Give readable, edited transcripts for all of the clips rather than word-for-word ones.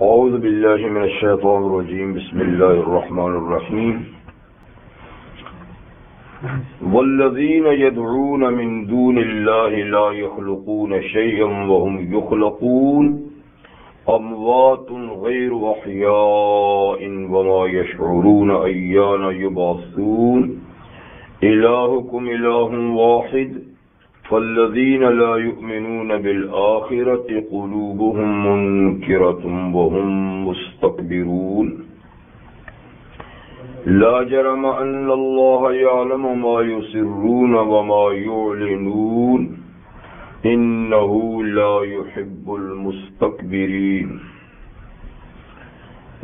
أعوذ بالله من الشيطان الرجيم بسم الله الرحمن الرحيم والذين يدعون من دون الله لا يخلقون شيئا وهم يخلقون أموات غير أحياء وما يشعرون أيان يبعثون إلهكم إله واحد فالذين لا يؤمنون بالآخرة قلوبهم منكرة وهم مستكبرون لا جرم أن الله يعلم ما يسرون وما يعلنون إنه لا يحب المستكبرين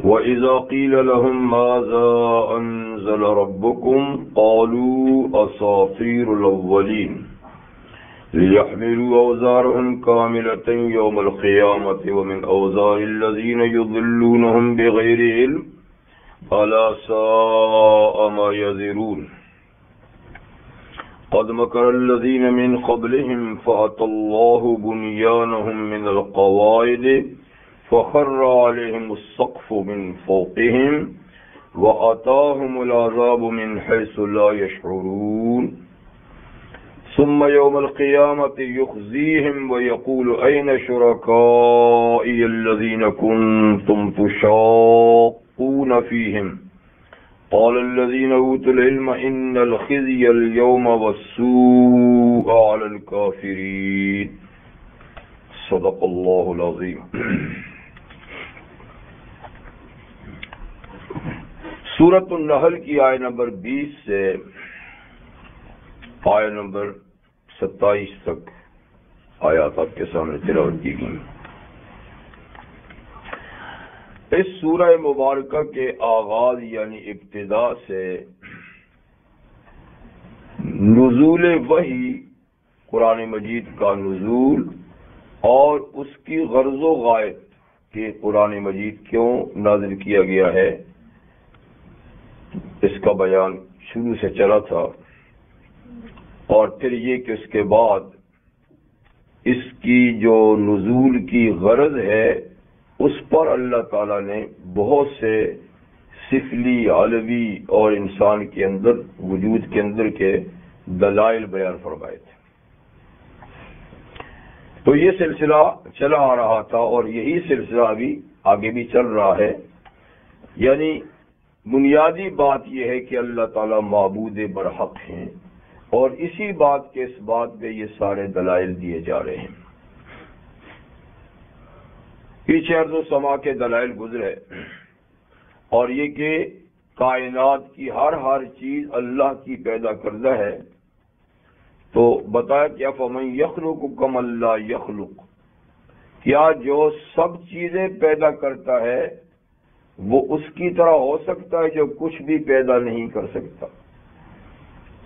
وإذا قيل لهم ماذا أنزل ربكم قالوا أساطير الأولين ليحملوا أوزارهم كاملة يوم القيامة ومن أوزار الذين يضلونهم بغير علم ألا ساء ما يزرون قد مكر الذين من قبلهم فأتى الله بنيانهم من القواعد فخر عليهم السقف من فوقهم وأتاهم العذاب من حيث لا يشعرون ثم يوم القيامة يخزيهم ويقول أين شركائي الذين كنتم تشاقون فيهم قال الذين أوتوا العلم إن الخزي اليوم والسوء على الكافرين صدق الله العظيم. سورۃ النحل کی آیت نمبر 20 سے آیت نمبر 27 تک آیات آپ کے سامنے تلاوت کی گئی. اس سورہ مبارکہ کے آغاز یعنی ابتدا سے نزول وحی، قرآن مجید کا نزول اور اس کی غرض و غایت کہ قرآن مجید کیوں نازل کیا گیا ہے، اس کا بیان شروع سے چلا تھا. اور پھر یہ کہ اس کے بعد اس کی جو نزول کی غرض ہے اس پر اللہ تعالیٰ نے بہت سے سفلی، علوی اور انسان کے اندر وجود کے اندر کے دلائل بیان فرمائے تھے. تو یہ سلسلہ چلا آ رہا تھا اور یہی سلسلہ ابھی آگے بھی چل رہا ہے. یعنی بنیادی بات یہ ہے کہ اللہ تعالیٰ معبود برحق ہیں اور اسی بات کے اس بات پہ یہ سارے دلائل دیے جا رہے ہیں. پیچھے ارض و سما کے دلائل گزرے اور یہ کہ کائنات کی ہر چیز اللہ کی پیدا کردہ ہے. تو بتایا کہ فمن یخلق کما لا یخلق، کیا جو سب چیزیں پیدا کرتا ہے وہ اس کی طرح ہو سکتا ہے جو کچھ بھی پیدا نہیں کر سکتا؟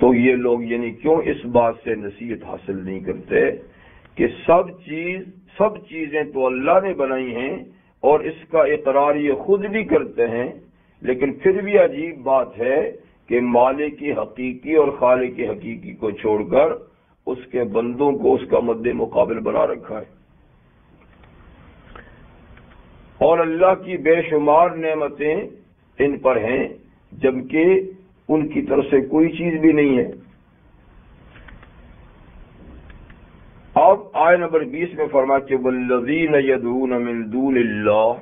تو یہ لوگ یعنی کیوں اس بات سے نصیحت حاصل نہیں کرتے کہ سب چیزیں تو اللہ نے بنائی ہیں اور اس کا اقرار یہ خود بھی کرتے ہیں، لیکن پھر بھی عجیب بات ہے کہ مالک حقیقی اور خالق حقیقی کو چھوڑ کر اس کے بندوں کو اس کا مد مقابل بنا رکھا ہے. اور اللہ کی بے شمار نعمتیں ان پر ہیں جبکہ ان کی طرف سے کوئی چیز بھی نہیں ہے. اب آیت نمبر 20 میں فرمایا کہ والذین یدعون من دون اللہ،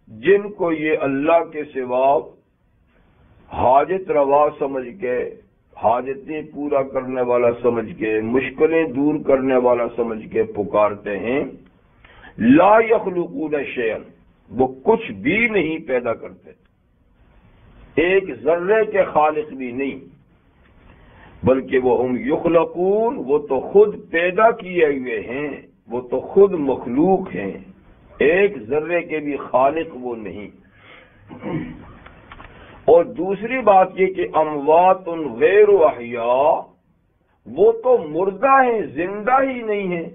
جن کو یہ اللہ کے سوا حاجت روا سمجھ کے، حاجتیں پورا کرنے والا سمجھ کے، مشکلیں دور کرنے والا سمجھ کے پکارتے ہیں، لا یخلقون شیئا، وہ کچھ بھی نہیں پیدا کرتے، ایک ذرے کے خالق بھی نہیں، بلکہ وہ ہم یخلقون، وہ تو خود پیدا کیے ہوئے ہیں، وہ تو خود مخلوق ہیں، ایک ذرے کے بھی خالق وہ نہیں. اور دوسری بات یہ کہ اموات غیر احیاء، وہ تو مردہ ہیں، زندہ ہی نہیں ہیں.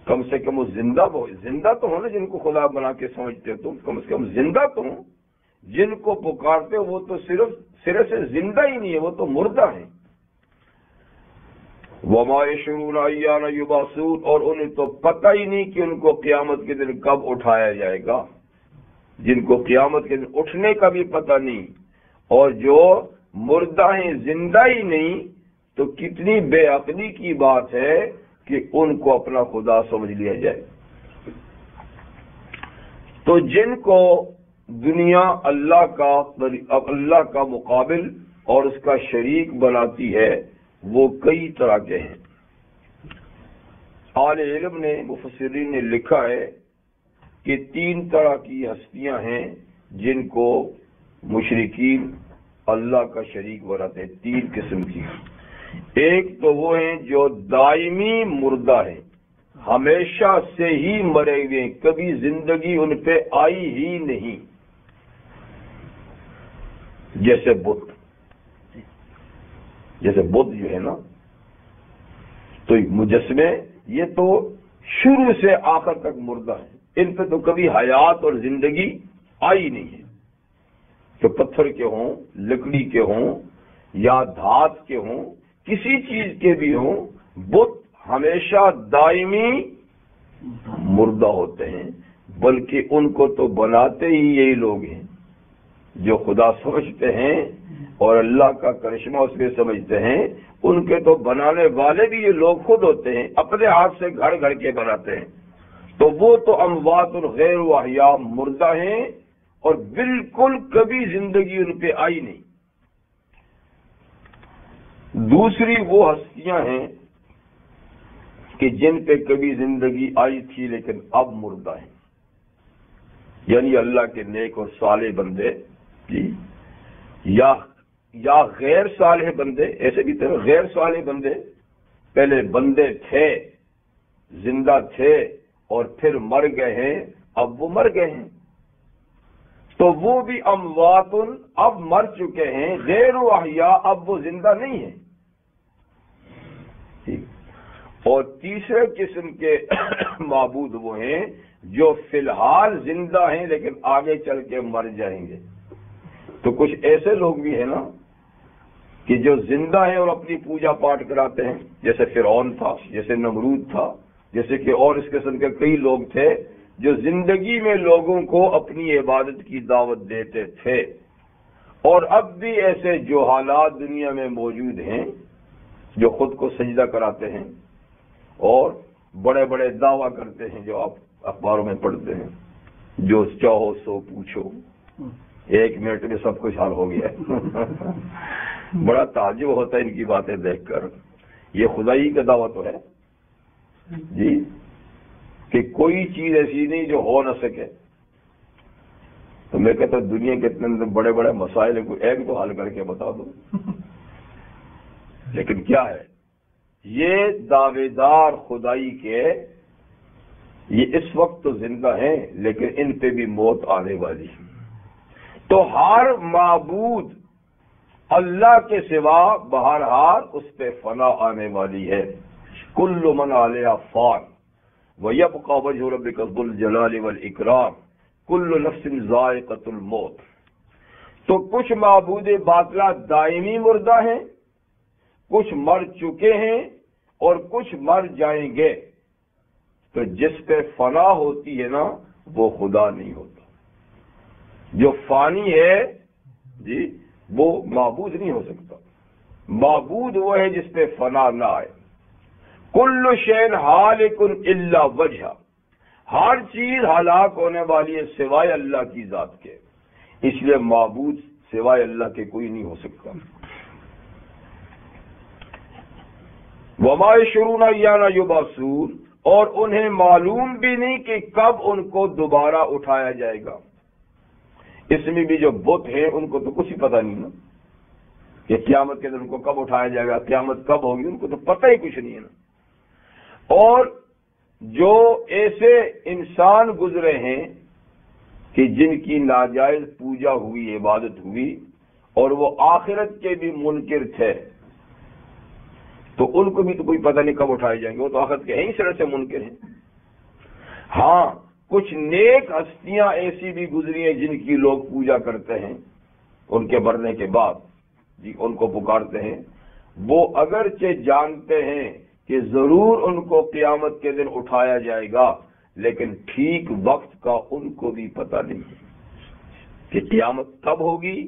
کم سے کم وہ زندہ تو ہو نا، جن کو خدا بنا کے سمجھتے ہو تم، کم سے کم زندہ تو ہوں. جن کو پکارتے وہ تو صرف سرے سے زندہ ہی نہیں ہے، وہ تو مردہ ہیں. وما یشعرون ایان یبعثون، اور انہیں تو پتہ ہی نہیں کہ ان کو قیامت کے دن کب اٹھایا جائے گا، جن کو قیامت کے دن اٹھنے کا بھی پتہ نہیں، اور جو مردہ ہیں زندہ ہی نہیں، تو کتنی بے عقلی کی بات ہے کہ ان کو اپنا خدا سمجھ لیا جائے۔ تو جن کو دنیا اللہ کا مقابل اور اس کا شریک بناتی ہے وہ کئی طرح کے ہیں۔ اہل علم نے، مفسرین نے لکھا ہے کہ 3 طرح کی ہستیاں ہیں جن کو مشرکین اللہ کا شریک بناتے ہیں، 3 قسم کی۔ ایک تو وہ ہیں جو دائمی مردہ ہیں، ہمیشہ سے ہی مرے ہوئے ہیں، کبھی زندگی ان پہ آئی ہی نہیں، جیسے بدھ جو ہے نا، تو مجسمے یہ تو شروع سے آخر تک مردہ ہیں، ان پہ تو کبھی حیات اور زندگی آئی نہیں ہے، کہ پتھر کے ہوں، لکڑی کے ہوں یا دھات کے ہوں، کسی چیز کے بھی ہوں، بت ہمیشہ دائمی مردہ ہوتے ہیں، بلکہ ان کو تو بناتے ہی یہی لوگ ہیں جو خدا سمجھتے ہیں اور اللہ کا کرشمہ اس میں سمجھتے ہیں۔ ان کے تو بنانے والے بھی یہ لوگ خود ہوتے ہیں، اپنے ہاتھ سے گھڑ گھڑ کے بناتے ہیں، تو وہ تو اموات غیر احیاء مردہ ہیں اور بالکل کبھی زندگی ان پہ آئی نہیں۔ دوسری وہ ہستیاں ہیں کہ جن پہ کبھی زندگی آئی تھی لیکن اب مردہ ہیں، یعنی اللہ کے نیک اور صالح بندے جی، یا غیر صالح بندے، ایسے بھی تھے غیر صالح بندے، پہلے بندے تھے، زندہ تھے اور پھر مر گئے ہیں، اب وہ مر گئے ہیں، تو وہ بھی اموات اب مر چکے ہیں، غیر احیاء اب وہ زندہ نہیں ہیں۔ اور تیسرے قسم کے معبود وہ ہیں جو فی الحال زندہ ہیں لیکن آگے چل کے مر جائیں گے۔ تو کچھ ایسے لوگ بھی ہیں نا کہ جو زندہ ہیں اور اپنی پوجا پاٹ کراتے ہیں، جیسے فرعون تھا، جیسے نمرود تھا، جیسے کہ اور اس قسم کے کئی لوگ تھے جو زندگی میں لوگوں کو اپنی عبادت کی دعوت دیتے تھے، اور اب بھی ایسے جو حالات دنیا میں موجود ہیں جو خود کو سجدہ کراتے ہیں اور بڑے بڑے دعویٰ کرتے ہیں جو آپ اخباروں میں پڑھتے ہیں، جو چاہو سو پوچھو، 1 منٹ میں سب کچھ حل ہو گیا ہے۔ بڑا تعجب ہوتا ہے ان کی باتیں دیکھ کر، یہ خدائی کا دعویٰ تو ہے جی، کہ کوئی چیز ایسی نہیں جو ہو نہ سکے۔ تو میں کہتا ہوں دنیا کے اتنے بڑے بڑے مسائل کو ایک تو حل کر کے بتا دو، لیکن کیا ہے یہ دعوے دار خدائی کے، یہ اس وقت تو زندہ ہیں لیکن ان پہ بھی موت آنے والی ہے۔ تو ہر معبود اللہ کے سوا بہرحال اس پہ فنا آنے والی ہے۔ کل من علیہا فان ویبقی وجہ ربک ذو الجلال والاکرام کل نفس ذائقۃ الموت۔ تو کچھ معبود باطلہ دائمی مردہ ہیں، کچھ مر چکے ہیں اور کچھ مر جائیں گے۔ تو جس پہ فنا ہوتی ہے نا وہ خدا نہیں ہوتا، جو فانی ہے جی وہ معبود نہیں ہو سکتا۔ معبود وہ ہے جس پہ فنا نہ آئے۔ کل شیء ہالک الا وجہہ، ہر چیز ہلاک ہونے والی ہے سوائے اللہ کی ذات کے، اس لیے معبود سوائے اللہ کے کوئی نہیں ہو سکتا۔ وما یشعرون ایان یبعثون، اور انہیں معلوم بھی نہیں کہ کب ان کو دوبارہ اٹھایا جائے گا۔ اس میں بھی جو بت ہیں ان کو تو کچھ ہی پتہ نہیں نا کہ قیامت کے دن ان کو کب اٹھایا جائے گا، قیامت کب ہوگی، ان کو تو پتہ ہی کچھ نہیں ہے نا۔ اور جو ایسے انسان گزرے ہیں کہ جن کی ناجائز پوجا ہوئی، عبادت ہوئی، اور وہ آخرت کے بھی منکر تھے، تو ان کو بھی تو کوئی پتہ نہیں کب اٹھائے جائیں گے، وہ تو آخرت کے ہیں ہی طرح سے منکر ہیں۔ ہاں کچھ نیک ہستیاں ایسی بھی گزری ہیں جن کی لوگ پوجا کرتے ہیں، ان کے مرنے کے بعد جی ان کو پکارتے ہیں وہ اگرچہ جانتے ہیں کہ ضرور ان کو قیامت کے دن اٹھایا جائے گا، لیکن ٹھیک وقت کا ان کو بھی پتہ نہیں کہ قیامت کب ہوگی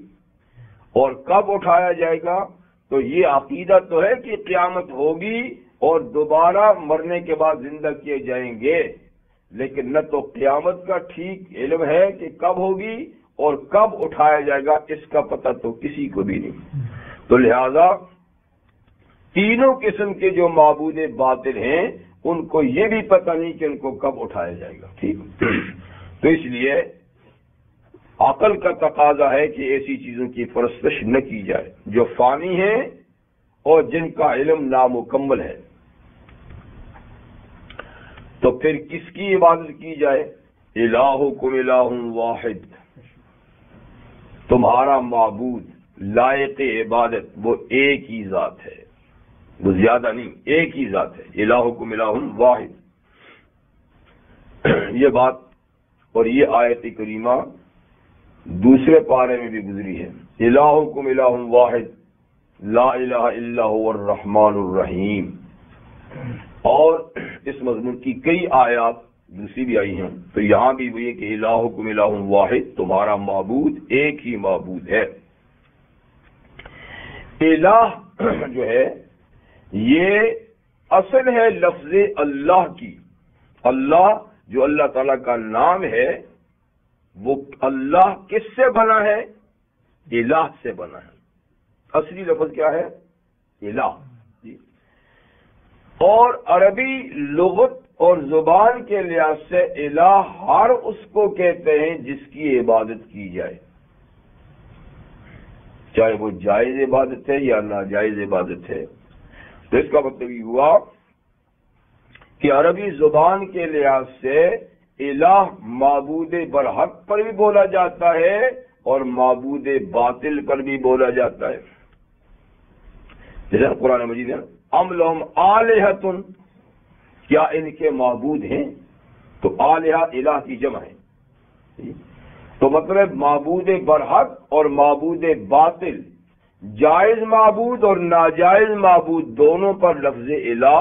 اور کب اٹھایا جائے گا۔ تو یہ عقیدہ تو ہے کہ قیامت ہوگی اور دوبارہ مرنے کے بعد زندہ کیے جائیں گے، لیکن نہ تو قیامت کا ٹھیک علم ہے کہ کب ہوگی اور کب اٹھایا جائے گا، اس کا پتہ تو کسی کو بھی نہیں۔ تو لہذا تینوں قسم کے جو معبود باطل ہیں ان کو یہ بھی پتہ نہیں کہ ان کو کب اٹھایا جائے گا، ٹھیک۔ تو اس لیے عقل کا تقاضا ہے کہ ایسی چیزوں کی پرستش نہ کی جائے جو فانی ہیں اور جن کا علم نامکمل ہے۔ تو پھر کس کی عبادت کی جائے؟ الہکم الہ واحد، تمہارا معبود لائق عبادت وہ ایک ہی ذات ہے، وہ زیادہ نہیں، ایک ہی ذات ہے۔ الہکم الہ واحد، یہ بات اور یہ آیت کریمہ دوسرے پارے میں بھی گزری ہے۔ الہکم الہ واحد لا الہ الا هو الرحمن الرحیم، اور اس مضمون کی کئی آیات دوسری بھی آئی ہیں۔ تو یہاں بھی وہ یہ کہ الہکم الہ واحد، تمہارا معبود ایک ہی معبود ہے۔ الہ جو ہے یہ اصل ہے لفظ اللہ کی۔ اللہ جو اللہ تعالیٰ کا نام ہے، وہ اللہ کس سے بنا ہے؟ الہ سے بنا ہے۔ اصلی لفظ کیا ہے؟ الہ۔ اور عربی لغت اور زبان کے لحاظ سے الہ ہر اس کو کہتے ہیں جس کی عبادت کی جائے، چاہے وہ جائز عبادت ہے یا ناجائز عبادت ہے۔ تو اس کا مطلب یہ ہوا کہ عربی زبان کے لحاظ سے الہ معبود برحق پر بھی بولا جاتا ہے اور معبود باطل پر بھی بولا جاتا ہے۔ جیسے قرآن مجید ہے ام لہم آلہۃ، کیا ان کے معبود ہیں؟ تو آلہہ الہ کی جمع ہے۔ تو مطلب معبود برحق اور معبود باطل، جائز معبود اور ناجائز معبود دونوں پر لفظ الہ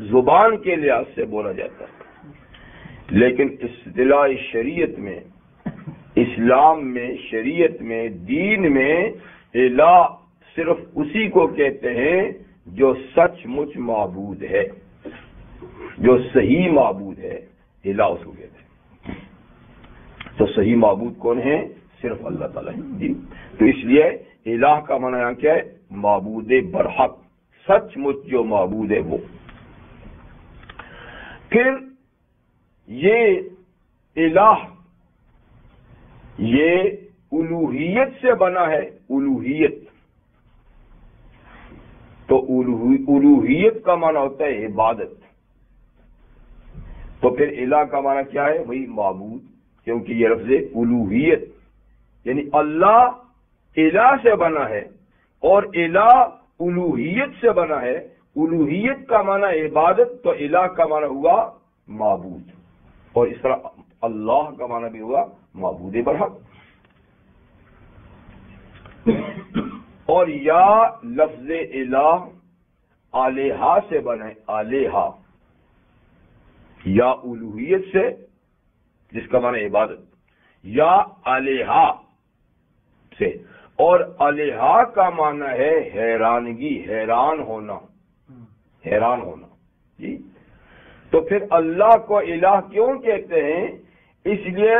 زبان کے لحاظ سے بولا جاتا ہے، لیکن اصطلاح شریعت میں، اسلام میں، شریعت میں، دین میں الہ صرف اسی کو کہتے ہیں جو سچ مچ معبود ہے، جو صحیح معبود ہے، الہ اس کو کہتے ہیں۔ تو صحیح معبود کون ہے؟ صرف اللہ تعالیٰ ہے۔ تو اس لیے الہ کا معنی یہاں کیا ہے؟ معبود برحق، سچ مچ جو معبود ہے وہ۔ پھر یہ الہ یہ الوہیت سے بنا ہے، الوہیت۔ تو الوہیت کا معنی ہوتا ہے عبادت۔ تو پھر الہ کا معنی کیا ہے؟ وہی معبود، کیونکہ یہ لفظ الوہیت یعنی اللہ الہ سے بنا ہے اور الہ الوہیت سے بنا ہے۔ الوہیت کا معنی عبادت، تو الہ کا معنی ہوا معبود، اور اس طرح اللہ کا معنی بھی ہوا معبود برحق۔ اور یا لفظ الہ آلہہ سے بنے، آلہہ یا الوہیت سے جس کا معنی عبادت، یا آلہہ سے، اور آلہہ کا معنی ہے حیرانگی، حیران ہونا، حیران ہونا۔ جی تو پھر اللہ کو الہ کیوں کہتے ہیں؟ اس لیے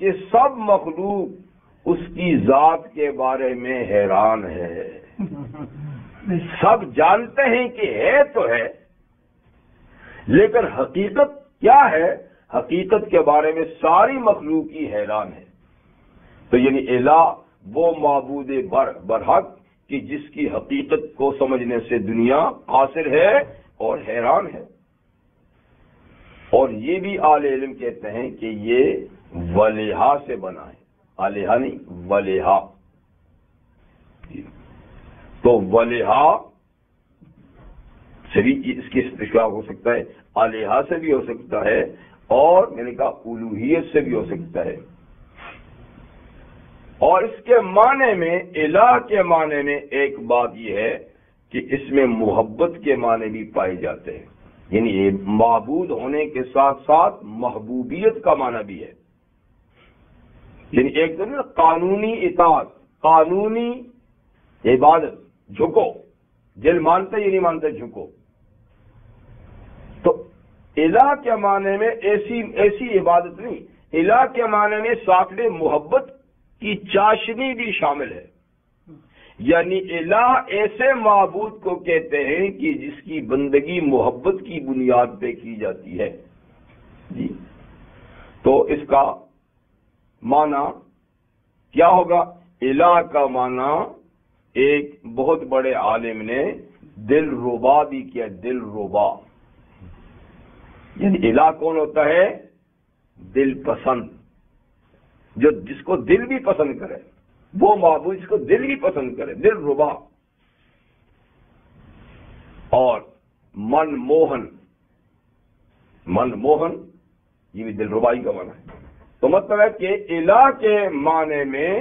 کہ سب مخلوق اس کی ذات کے بارے میں حیران ہے۔ سب جانتے ہیں کہ ہے تو ہے، لیکن حقیقت کیا ہے؟ حقیقت کے بارے میں ساری مخلوق ہی حیران ہے۔ تو یعنی الہ وہ معبود برحق کہ جس کی حقیقت کو سمجھنے سے دنیا قاصر ہے اور حیران ہے۔ اور یہ بھی اہل علم کہتے ہیں کہ یہ ولیہا سے بنا ہے، آلیہا نہیں، ولیہا۔ تو ولیہا سے بھی اس کی استشفاء ہو سکتا ہے، آلیہا سے بھی ہو سکتا ہے، اور میں نے کہا الوہیت سے بھی ہو سکتا ہے۔ اور اس کے معنی میں، الہ کے معنی میں ایک بات یہ ہے کہ اس میں محبت کے معنی بھی پائے جاتے ہیں، یعنی معبود ہونے کے ساتھ ساتھ محبوبیت کا معنی بھی ہے، یعنی ایک طرح قانونی اطاعت، قانونی عبادت، جھکو، دل مانتے یا نہیں مانتے جھکو۔ تو الہ کے معنی میں ایسی عبادت نہیں، الہ کے معنی میں ساکڑے محبت کی چاشنی بھی شامل ہے، یعنی الہ ایسے معبود کو کہتے ہیں کہ جس کی بندگی محبت کی بنیاد پہ کی جاتی ہے جی۔ تو اس کا معنی کیا ہوگا؟ الہ کا معنی ایک بہت بڑے عالم نے دل ربا بھی کیا، دل ربا، یعنی الہ کون ہوتا ہے؟ دل پسند، جس کو دل بھی پسند کرے، وہ معبود جس کو دل بھی پسند کرے، دل ربا۔ اور من موہن، من موہن یہ بھی دل ربائی کا معنی ہے۔ تو مطلب ہے کہ الہ کے معنی میں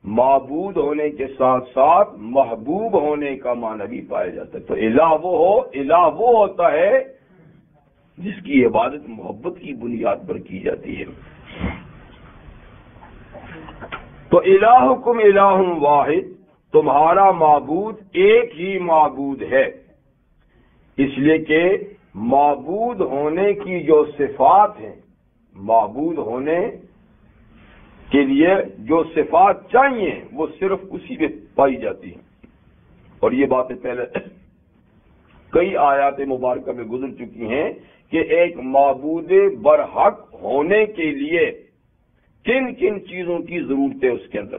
معبود ہونے کے ساتھ ساتھ محبوب ہونے کا معنی بھی پایا جاتا ہے۔ تو الہ وہ ہوتا ہے جس کی عبادت محبت کی بنیاد پر کی جاتی ہے۔ تو الہکم الہ واحد، تمہارا معبود ایک ہی معبود ہے، اس لیے کہ معبود ہونے کی جو صفات ہیں، معبود ہونے کے لیے جو صفات چاہیے وہ صرف اسی میں پائی جاتی ہیں، اور یہ باتیں پہلے کئی آیات مبارکہ میں گزر چکی ہیں کہ ایک معبود برحق ہونے کے لیے کن کن چیزوں کی ضرورت ہے اس کے اندر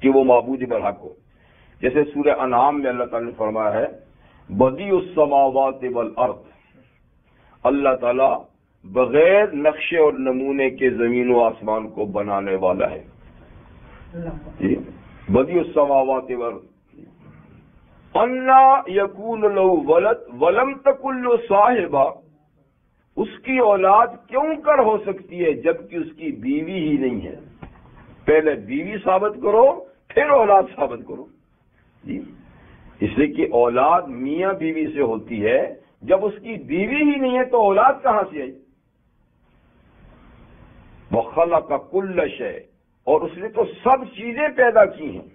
کہ وہ معبود برحق ہو۔ جیسے سورہ انعام میں اللہ تعالیٰ نے فرمایا ہے بدیع السماوات والارض، اللہ تعالیٰ بغیر نقشے اور نمونے کے زمین و آسمان کو بنانے والا ہے۔ بدیع السماوات والارض انا یکون لہ ولد ولم تکن لہ صاحبہ، اس کی اولاد کیوں کر ہو سکتی ہے جبکہ اس کی بیوی ہی نہیں ہے؟ پہلے بیوی ثابت کرو پھر اولاد ثابت کرو جی، اس لیے کہ اولاد میاں بیوی سے ہوتی ہے، جب اس کی بیوی ہی نہیں ہے تو اولاد کہاں سے آئی؟ وَخَلَقَ كُلَّ شَيْءٍ، اور اس نے تو سب چیزیں پیدا کی ہیں،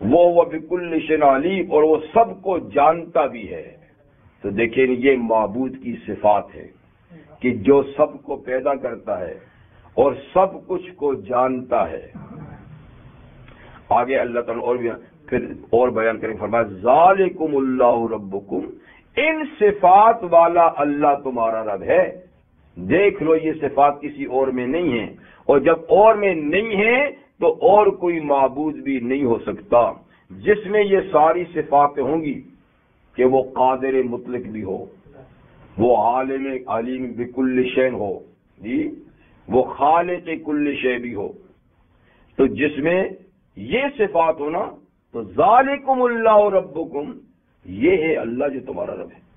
وہ بِكُلِّ شَيْءٍ عَلِيمٌ، اور وہ سب کو جانتا بھی ہے۔ تو دیکھیں یہ معبود کی صفات ہے کہ جو سب کو پیدا کرتا ہے اور سب کچھ کو جانتا ہے۔ آگے اللہ تعالیٰ اور بیان کریں، فرمایا ذالکم اللہ ربکم، ان صفات والا اللہ تمہارا رب ہے۔ دیکھ لو یہ صفات کسی اور میں نہیں ہیں، اور جب اور میں نہیں ہے تو اور کوئی معبود بھی نہیں ہو سکتا جس میں یہ ساری صفاتیں ہوں گی کہ وہ قادر مطلق بھی ہو، وہ عالم علیم بکل شیء ہو جی، وہ خالق کل شیء بھی ہو۔ تو جس میں یہ صفات ہونا تو ذالکم اللہ ربکم، یہ ہے اللہ جو تمہارا رب ہے۔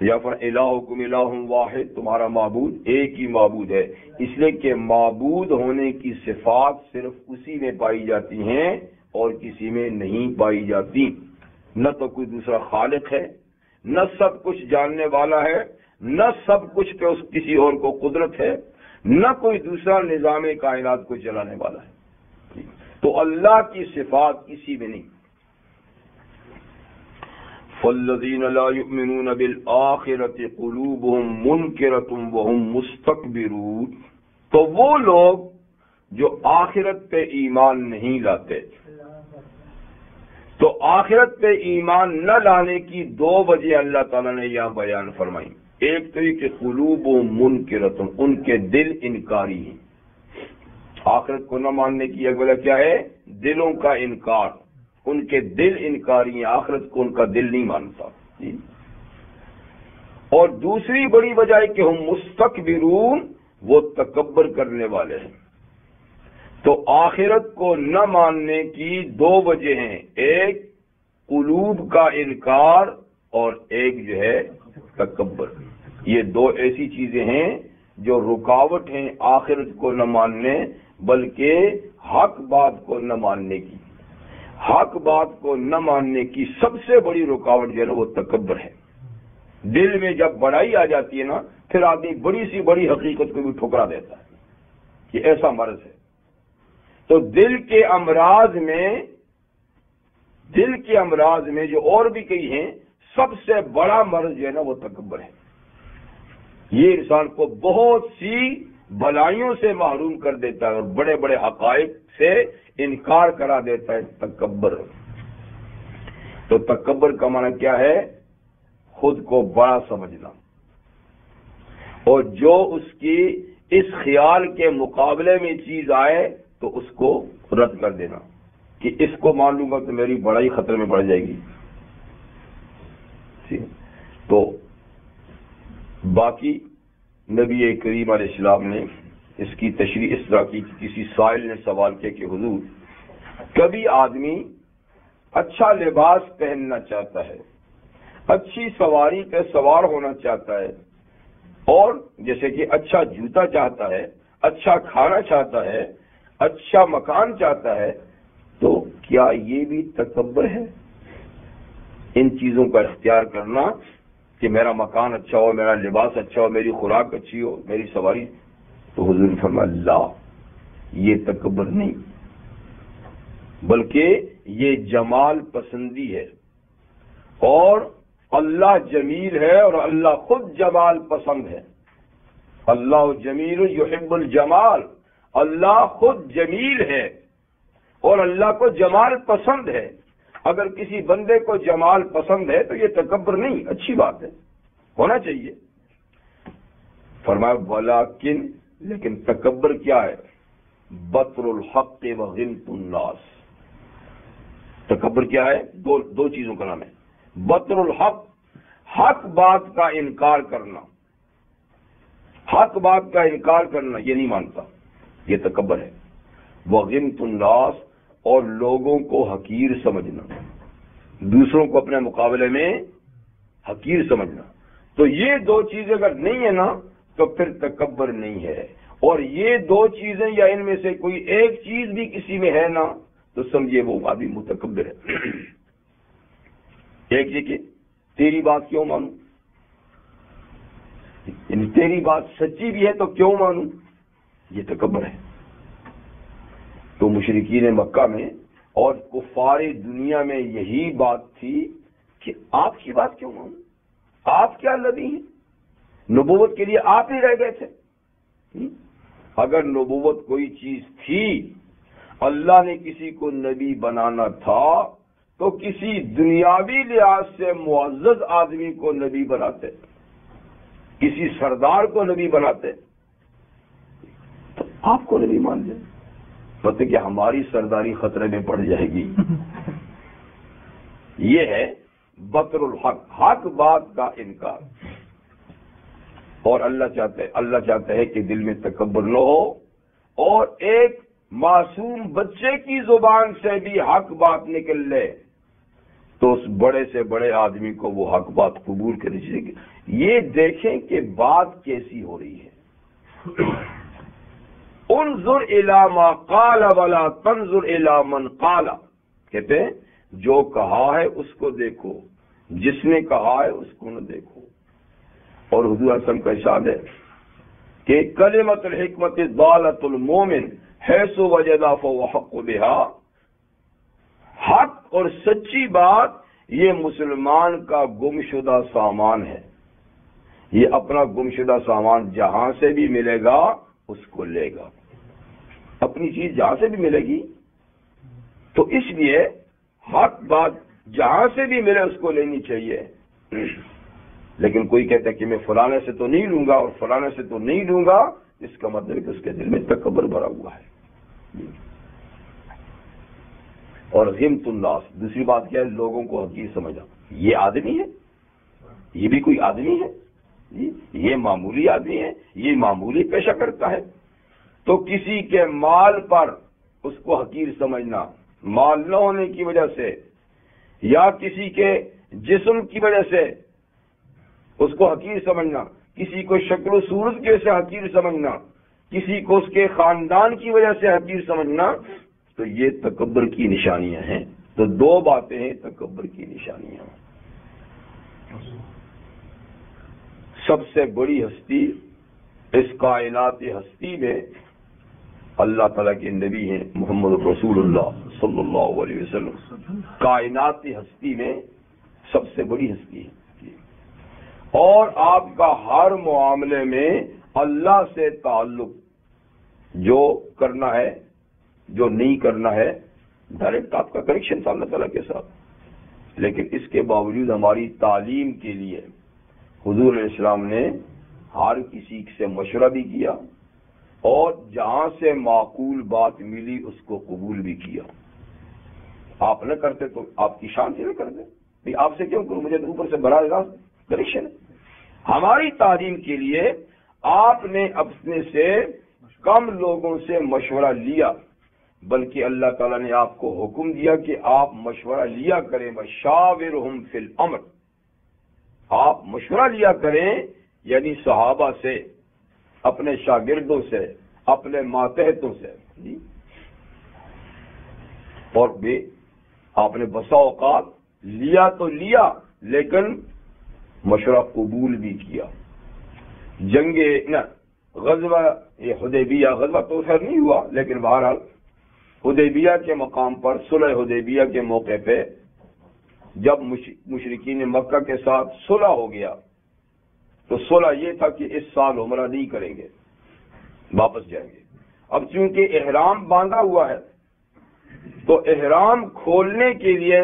یا پر الہکم الہ واحد، تمہارا معبود ایک ہی معبود ہے، اس لیے کہ معبود ہونے کی صفات صرف اسی میں پائی جاتی ہیں اور کسی میں نہیں پائی جاتی۔ نہ تو کوئی دوسرا خالق ہے، نہ سب کچھ جاننے والا ہے، نہ سب کچھ پہ کسی اور کو قدرت ہے، نہ کوئی دوسرا نظام کائنات کو چلانے والا ہے۔ تو اللہ کی صفات کسی میں نہیں۔ فالذین لا یؤمنون بالآخرۃ قلوبہم منکرۃ وہم مستکبرون، تو وہ لوگ جو آخرت پہ ایمان نہیں لاتے، تو آخرت پہ ایمان نہ لانے کی دو وجہ اللہ تعالیٰ نے یہاں بیان فرمائی۔ ایک تو یہ کہ قلوبہم منکرۃ، ان کے دل انکاری ہیں۔ آخرت کو نہ ماننے کی ایک وجہ کیا ہے؟ دلوں کا انکار، ان کے دل انکاری ہیں، آخرت کو ان کا دل نہیں مانتا جی۔ اور دوسری بڑی وجہ ہے کہ ہم مستکبرون، وہ تکبر کرنے والے ہیں۔ تو آخرت کو نہ ماننے کی دو وجہ ہیں، ایک قلوب کا انکار اور ایک جو ہے تکبر۔ یہ دو ایسی چیزیں ہیں جو رکاوٹ ہیں آخرت کو نہ ماننے بلکہ حق بات کو نہ ماننے کی۔ حق بات کو نہ ماننے کی سب سے بڑی رکاوٹ جو ہے نا وہ تکبر ہے۔ دل میں جب بڑائی آ جاتی ہے نا پھر آدمی بڑی سی بڑی حقیقت کو بھی ٹھکرا دیتا ہے کہ ایسا مرض ہے۔ تو دل کے امراض میں جو اور بھی کئی ہیں، سب سے بڑا مرض جو ہے نا وہ تکبر ہے۔ یہ انسان کو بہت سی بھلائیوں سے محروم کر دیتا ہے اور بڑے بڑے حقائق سے انکار کرا دیتا ہے تکبر۔ تو تکبر کا معنی کیا ہے؟ خود کو بڑا سمجھنا، اور جو اس کی اس خیال کے مقابلے میں چیز آئے تو اس کو رد کر دینا کہ اس کو مان لوں گا تو میری بڑائی خطرے میں پڑ جائے گی۔ تو باقی نبی کریم علیہ السلام نے اس کی تشریح اس طرح کی، کسی سائل نے سوال کیا کہ حضور کبھی آدمی اچھا لباس پہننا چاہتا ہے، اچھی سواری پہ سوار ہونا چاہتا ہے، اور جیسے کہ اچھا جوتا چاہتا ہے، اچھا کھانا چاہتا ہے، اچھا مکان چاہتا ہے، تو کیا یہ بھی تکبر ہے؟ ان چیزوں کا اختیار کرنا کہ میرا مکان اچھا ہو، میرا لباس اچھا ہو، میری خوراک اچھی ہو، میری سواری، تو حضور فرمایا لا، یہ تکبر نہیں، بلکہ یہ جمال پسندی ہے، اور اللہ جمیل ہے اور اللہ خود جمال پسند ہے۔ اللہ جمیل یحب الجمال، اللہ خود جمیل ہے اور اللہ کو جمال پسند ہے۔ اگر کسی بندے کو جمال پسند ہے تو یہ تکبر نہیں، اچھی بات ہے، ہونا چاہیے۔ فرمایا ولیکن، لیکن تکبر کیا ہے؟ بطر الحق وغمط الناس۔ تکبر کیا ہے؟ دو چیزوں کا نام ہے۔ بطر الحق، حق بات کا انکار کرنا، حق بات کا انکار کرنا، یہ نہیں مانتا، یہ تکبر ہے۔ وغمط الناس، اور لوگوں کو حقیر سمجھنا، دوسروں کو اپنے مقابلے میں حقیر سمجھنا۔ تو یہ دو چیزیں اگر نہیں ہے نا تو پھر تکبر نہیں ہے، اور یہ دو چیزیں یا ان میں سے کوئی ایک چیز بھی کسی میں ہے نا تو سمجھیے وہ آدمی متکبر ہے۔ ایک یہ کہ تیری بات کیوں مانوں، یعنی تیری بات سچی بھی ہے تو کیوں مانوں، یہ تکبر ہے۔ تو مشرکین مکہ میں اور کفار دنیا میں یہی بات تھی کہ آپ کی بات کیوں مانوں، آپ کیا نبی ہیں، نبوت کے لیے آپ ہی رہ گئے تھے۔ اگر نبوت کوئی چیز تھی، اللہ نے کسی کو نبی بنانا تھا تو کسی دنیاوی لحاظ سے معزز آدمی کو نبی بناتے، کسی سردار کو نبی بناتے، تو آپ کو نبی مان لیں، پتہ کہ ہماری سرداری خطرے میں پڑ جائے گی۔ یہ ہے بطر الحق، حق بات کا انکار۔ اور اللہ چاہتا ہے کہ دل میں تکبر نہ ہو، اور ایک معصوم بچے کی زبان سے بھی حق بات نکل لے تو اس بڑے سے بڑے آدمی کو وہ حق بات قبول کرنی چاہیے۔ یہ دیکھیں کہ بات کیسی ہو رہی ہے۔ انظر الی ما قال ولا تنظر الی من قال، کہتے ہیں جو کہا ہے اس کو دیکھو، جس نے کہا ہے اس کو نہ دیکھو۔ اور حضور اعظم کا ارشاد ہے کہ کلمۃ الحکمت ضالۃ المومن حیث وجدہ فہو حق بہا، حق اور سچی بات یہ مسلمان کا گمشدہ سامان ہے، یہ اپنا گمشدہ سامان جہاں سے بھی ملے گا اس کو لے گا، اپنی چیز جہاں سے بھی ملے گی، تو اس لیے حق بات جہاں سے بھی ملے اس کو لینی چاہیے۔ لیکن کوئی کہتا ہے کہ میں فلانے سے تو نہیں لوں گا اور فلانے سے تو نہیں لوں گا، اس کا مطلب کہ اس کے دل میں تکبر بھرا ہوا ہے۔ اور غمط الناس، دوسری بات کیا ہے؟ لوگوں کو حقیر سمجھا، یہ آدمی ہے، یہ بھی کوئی آدمی ہے، یہ معمولی آدمی ہے، یہ معمولی پیشہ کرتا ہے، تو کسی کے مال پر اس کو حقیر سمجھنا، مال نہ ہونے کی وجہ سے یا کسی کے جسم کی وجہ سے اس کو حقیر سمجھنا، کسی کو شکل و صورت کی وجہ سے حقیر سمجھنا، کسی کو اس کے خاندان کی وجہ سے حقیر سمجھنا، تو یہ تکبر کی نشانیاں ہیں۔ تو دو باتیں ہیں تکبر کی نشانیاں. سب سے بڑی ہستی اس کائنات ہستی میں اللہ تعالیٰ کے نبی ہیں محمد رسول اللہ صلی اللہ علیہ وسلم. کائنات ہستی میں سب سے بڑی ہستی ہے. اور آپ کا ہر معاملے میں اللہ سے تعلق جو کرنا ہے جو نہیں کرنا ہے ڈائریکٹ آپ کا کنیکشن تھا اللہ تعالیٰ کے ساتھ. لیکن اس کے باوجود ہماری تعلیم کے لیے حضور علیہ السلام نے ہر کسی سے مشورہ بھی کیا اور جہاں سے معقول بات ملی اس کو قبول بھی کیا. آپ نہ کرتے تو آپ کی شان سے نہ کرتے بھائی آپ سے کیوں کروں, مجھے تو اوپر سے براہ راست کنیکشن ہے. ہماری تعلیم کے لیے آپ نے اپنے سے کم لوگوں سے مشورہ لیا, بلکہ اللہ تعالیٰ نے آپ کو حکم دیا کہ آپ مشورہ لیا کریں. وشاورہم فی الامر, آپ مشورہ لیا کریں, یعنی صحابہ سے, اپنے شاگردوں سے, اپنے ماتحتوں سے. اور بھی آپ نے بسا اوقات لیا تو لیا لیکن مشورہ قبول بھی کیا. جنگ غزوہ حدیبیہ, غزوہ تو خیر نہیں ہوا لیکن بہرحال حدیبیہ کے مقام پر صلح حدیبیہ کے موقع پہ جب مشرکین مکہ کے ساتھ صلح ہو گیا تو صلح یہ تھا کہ اس سال عمرہ نہیں کریں گے, واپس جائیں گے. اب چونکہ احرام باندھا ہوا ہے تو احرام کھولنے کے لیے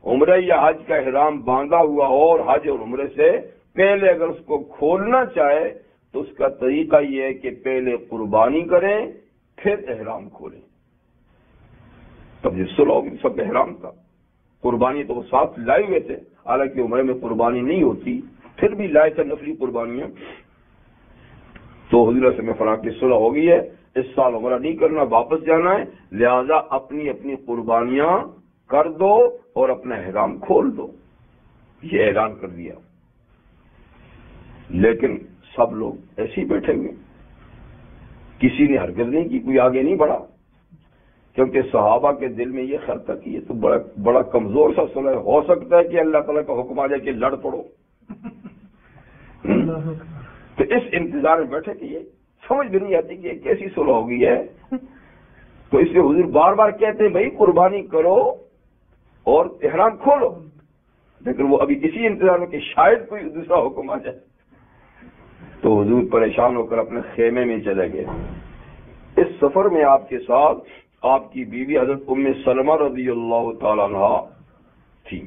عمرہ یا حج کا احرام باندھا ہوا ہو اور حج اور عمرے سے پہلے اگر اس کو کھولنا چاہے تو اس کا طریقہ یہ ہے کہ پہلے قربانی کریں پھر احرام کھولیں. تب جب صلح ہوگی سب احرام تھا, قربانی تو وہ ساتھ لائے ہوئے تھے, حالانکہ عمرے میں قربانی نہیں ہوتی, پھر بھی لائے تھے نفلی قربانیاں. تو حضور سے میں فرما کی صلح ہو گئی ہے, اس سال عمرہ نہیں کرنا, واپس جانا ہے, لہذا اپنی اپنی قربانیاں کر دو اور اپنا احرام کھول دو. یہ اعلان کر دیا. لیکن سب لوگ ایسے ہی بیٹھے ہوئے, کسی نے حرکت نہیں کی, کوئی آگے نہیں بڑھا, کیونکہ صحابہ کے دل میں یہ خیال تھا کہ یہ تو بڑا کمزور سا صلح ہے, ہو سکتا ہے کہ اللہ تعالیٰ کا حکم آ جائے کہ لڑ پڑو. تو اس انتظار میں بیٹھے کہ یہ سمجھ بھی نہیں آتی کہ یہ کیسی صلح ہو گئی ہے. تو اس لیے حضور بار بار کہتے ہیں بھائی قربانی کرو اور احرام کھولو, لیکن وہ ابھی اسی انتظار میں کہ شاید کوئی دوسرا حکم آ جائے. تو حضور پریشان ہو کر اپنے خیمے میں چلے گئے. اس سفر میں آپ کے ساتھ آپ کی بیوی حضرت ام سلمہ رضی اللہ تعالیٰ عنہ تھی.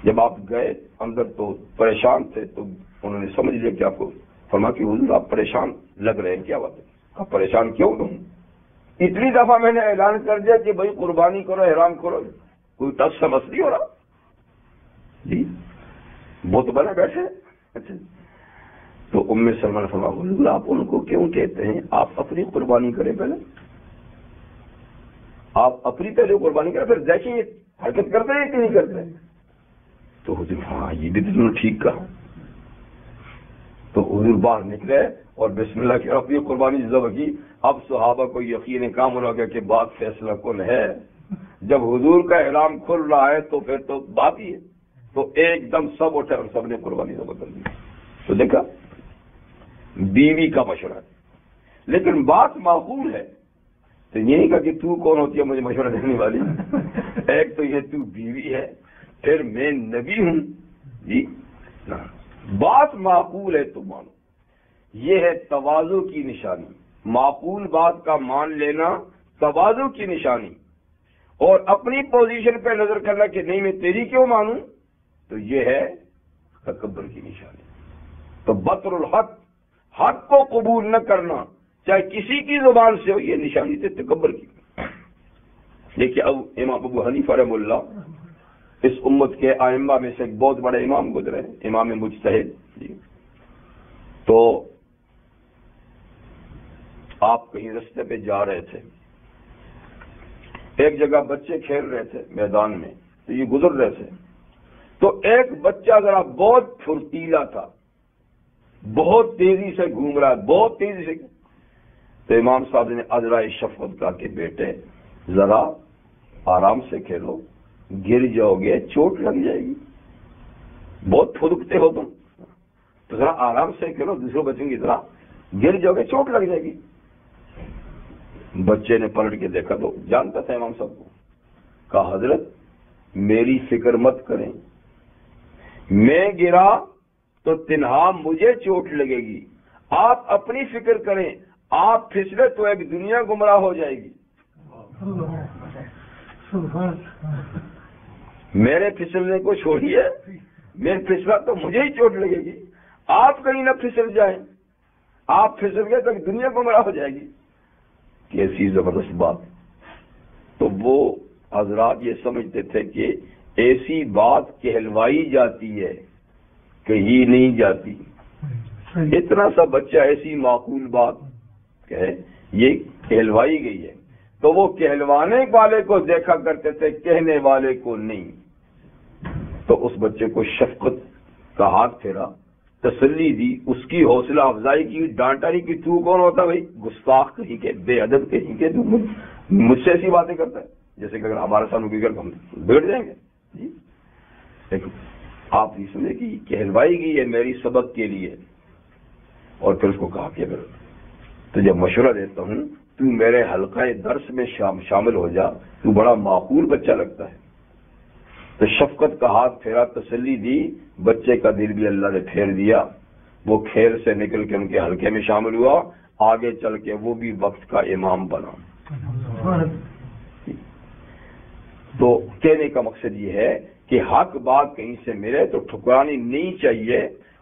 جب آپ گئے اندر تو پریشان تھے, تو انہوں نے سمجھ لیا کہ آپ کو فرما کہ حضور آپ پریشان لگ رہے ہیں, کیا بات ہے, آپ پریشان کیوں ہوں؟ اتنی دفعہ میں نے اعلان کر دیا کہ بھائی قربانی کرو, احرام کرو, کوئی ٹچ سمجھ نہیں ہو رہا. جی وہ تو بنا بیٹھے. اچھا, تو ام سلمہ نے فرمایا حضور آپ ان کو کیوں کہتے ہیں, آپ اپنی قربانی کریں پہلے, آپ اپنی پہلے قربانی کریں, پھر دیکھیں یہ حرکت کرتے ہیں کہ نہیں کرتے. تو حضور ہاں یہ بھی تو ٹھیک کہا. تو حضور باہر نکلے اور بسم اللہ کی اپنی قربانی ذبح کی. اب صحابہ کو یقین کامل ہو گیا کہ بات فیصلہ کن ہے. جب حضور کا احرام کھل رہا ہے تو پھر تو بات ہی ہے. تو ایک دم سب اٹھے اور سب نے قربانی ذبح کر دی. تو دیکھا بیوی کا مشورہ ہے, لیکن بات معقول ہے. تو یہ نہیں کہا کہ تو کون ہوتی ہے مجھے مشورہ دینے والی, ایک تو یہ تو بیوی ہے, پھر میں نبی ہوں. جی بات معقول ہے تو مانو. یہ ہے تواضع کی نشانی. معقول بات کا مان لینا تواضع کی نشانی, اور اپنی پوزیشن پہ نظر کرنا کہ نہیں میں تیری کیوں مانوں, تو یہ ہے تکبر کی نشانی. تو بطر الحق, حق کو قبول نہ کرنا چاہے کسی کی زبان سے ہو, یہ نشانی تھے تکبر کی. دیکھیے اب امام ابو حنیفہ رحمہ اللہ اس امت کے ائمہ میں سے ایک بہت بڑے امام گزرے, امام مجتہد. جی تو آپ کہیں رستے پہ جا رہے تھے, ایک جگہ بچے کھیل رہے تھے میدان میں, تو یہ گزر رہے تھے. تو ایک بچہ ذرا بہت پھرتیلا تھا, بہت تیزی سے گھوم رہا ہے, بہت تیزی سے. تو امام صاحب نے عذرائے شفقت کہا کہ بیٹے ذرا آرام سے کھیلو, گر جاؤ گے چوٹ لگ جائے گی، بہت پھدکتے ہو تم، تو ذرا آرام سے کرو، دوسروں بچوں کی طرح گر جاؤ گے چوٹ لگ جائے گی۔ بچے نے پلٹ کے دیکھا تو جانتا تھا امام صاحب کو، کہا حضرت میری فکر مت کریں، میں گرا تو تنہا مجھے چوٹ لگے گی، آپ اپنی فکر کریں، آپ پھسلے تو ایک دنیا گمراہ ہو جائے گی، میرے پھسلنے کو چھوڑیے، میں پھسلا تو مجھے ہی چوٹ لگے گی، آپ کہیں نہ پھسل جائیں، آپ پھسل گئے تو دنیا گمراہ ہو جائے گی۔ کیسی زبردست بات۔ تو وہ حضرات یہ سمجھتے تھے کہ ایسی بات کہلوائی جاتی ہے کہی نہیں جاتی، اتنا سا بچہ ایسی معقول بات کہے یہ کہلوائی گئی ہے، تو وہ کہلوانے والے کو دیکھا کرتے تھے، کہنے والے کو نہیں۔ تو اس بچے کو شفقت کا ہاتھ پھیرا، تسلی دی، اس کی حوصلہ افزائی کی، ڈانٹا نہیں کہ تو کون ہوتا بھائی، گستاخ کہیں کے، بے ادب کہیں کے، تو مجھ سے ایسی باتیں کرتا ہے، جیسے کہ اگر ہمارے ساتھ کوئی کر ہم بگڑ جائیں گے جی۔ لیکن آپ یہ سمجھے کہ کہلوائی گئی ہے میری سبق کے لیے، اور پھر اس کو کہا کہ اگر تجھے مشورہ دیتا ہوں تو میرے حلقہ درس میں شامل ہو جا، تو بڑا معقول بچہ لگتا ہے۔ تو شفقت کا ہاتھ پھیرا، تسلی دی، بچے کا دل بھی اللہ نے پھیر دیا، وہ کھیل سے نکل کے ان کے حلقے میں شامل ہوا، آگے چل کے وہ بھی وقت کا امام بنا۔ تو کہنے کا مقصد یہ ہے کہ حق بات کہیں سے ملے تو ٹھکرانی نہیں چاہیے،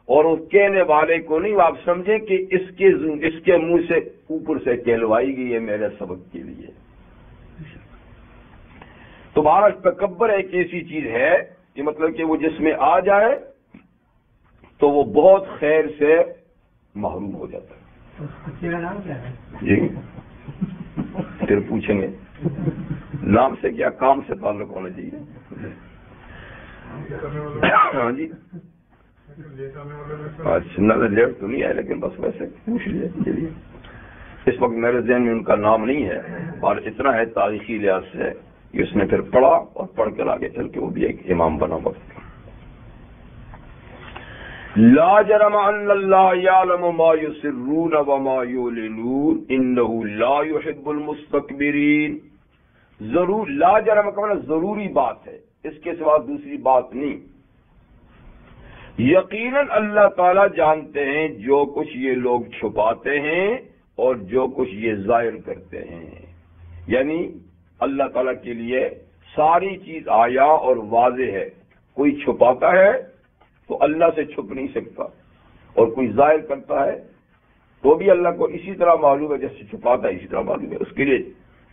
اور اس کہنے والے کو نہیں آپ سمجھیں کہ اس کے منہ سے اوپر سے کہلوائی گئی ہے میرے سبق کے لیے۔ تمہارا تکبر ایک ایسی چیز ہے کہ مطلب کہ وہ جس میں آ جائے تو وہ بہت خیر سے محروم ہو جاتا ہے۔ جی پھر پوچھیں گے نام سے کیا، کام سے تعلق ہونا چاہیے۔ ہاں جی اچھا، نہ لیٹ تو نہیں ہے لیکن بس ویسے پوچھ لیجیے۔ اس وقت میرے ذہن میں ان کا نام نہیں ہے، اور اتنا ہے تاریخی لحاظ سے کہ اس نے پھر پڑھا اور پڑھ کر آگے چل کے وہ بھی ایک امام بنا وقت۔ لا جرم ان اللہ یعلم ما یسرون وما یعلنون انہ لا یحب المستکبرین۔ ضرور، لا جرم کا مطلب ضروری بات ہے، اس کے سوا دوسری بات نہیں۔ یقیناً اللہ تعالیٰ جانتے ہیں جو کچھ یہ لوگ چھپاتے ہیں اور جو کچھ یہ ظاہر کرتے ہیں، یعنی اللہ تعالیٰ کے لیے ساری چیز آیا اور واضح ہے۔ کوئی چھپاتا ہے تو اللہ سے چھپ نہیں سکتا، اور کوئی ظاہر کرتا ہے تو بھی اللہ کو اسی طرح معلوم ہے جیسے چھپاتا ہے اسی طرح معلوم ہے،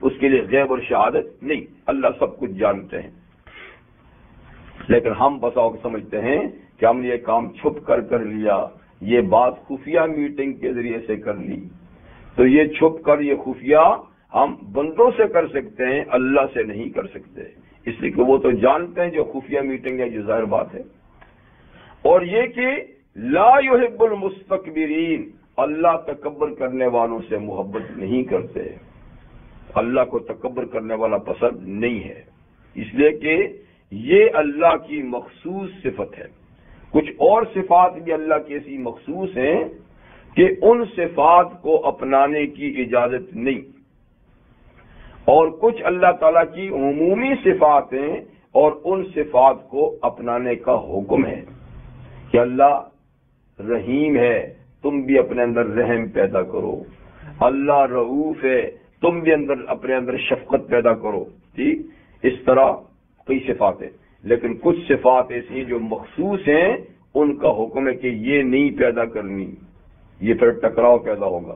اس کے لیے غیب اور شہادت نہیں، اللہ سب کچھ جانتے ہیں۔ لیکن ہم بسا اوقات سمجھتے ہیں کہ ہم نے یہ کام چھپ کر لیا، یہ بات خفیہ میٹنگ کے ذریعے سے کر لی، تو یہ چھپ کر یہ خفیہ ہم بندوں سے کر سکتے ہیں، اللہ سے نہیں کر سکتے، اس لیے کہ وہ تو جانتے ہیں جو خفیہ میٹنگ ہے، جو ظاہر بات ہے۔ اور یہ کہ لا یحب المستکبرین، اللہ تکبر کرنے والوں سے محبت نہیں کرتے، اللہ کو تکبر کرنے والا پسند نہیں ہے، اس لیے کہ یہ اللہ کی مخصوص صفت ہے۔ کچھ اور صفات بھی اللہ کی ایسی مخصوص ہیں کہ ان صفات کو اپنانے کی اجازت نہیں، اور کچھ اللہ تعالیٰ کی عمومی صفات ہیں اور ان صفات کو اپنانے کا حکم ہے کہ اللہ رحیم ہے، تم بھی اپنے اندر رحم پیدا کرو، اللہ رؤوف ہے، تم بھی اپنے اندر شفقت پیدا کرو، ٹھیک؟ اس طرح کئی صفات ہیں، لیکن کچھ صفات ایسی ہیں جو مخصوص ہیں، ان کا حکم ہے کہ یہ نہیں پیدا کرنی، یہ پھر ٹکراؤ پیدا ہوگا،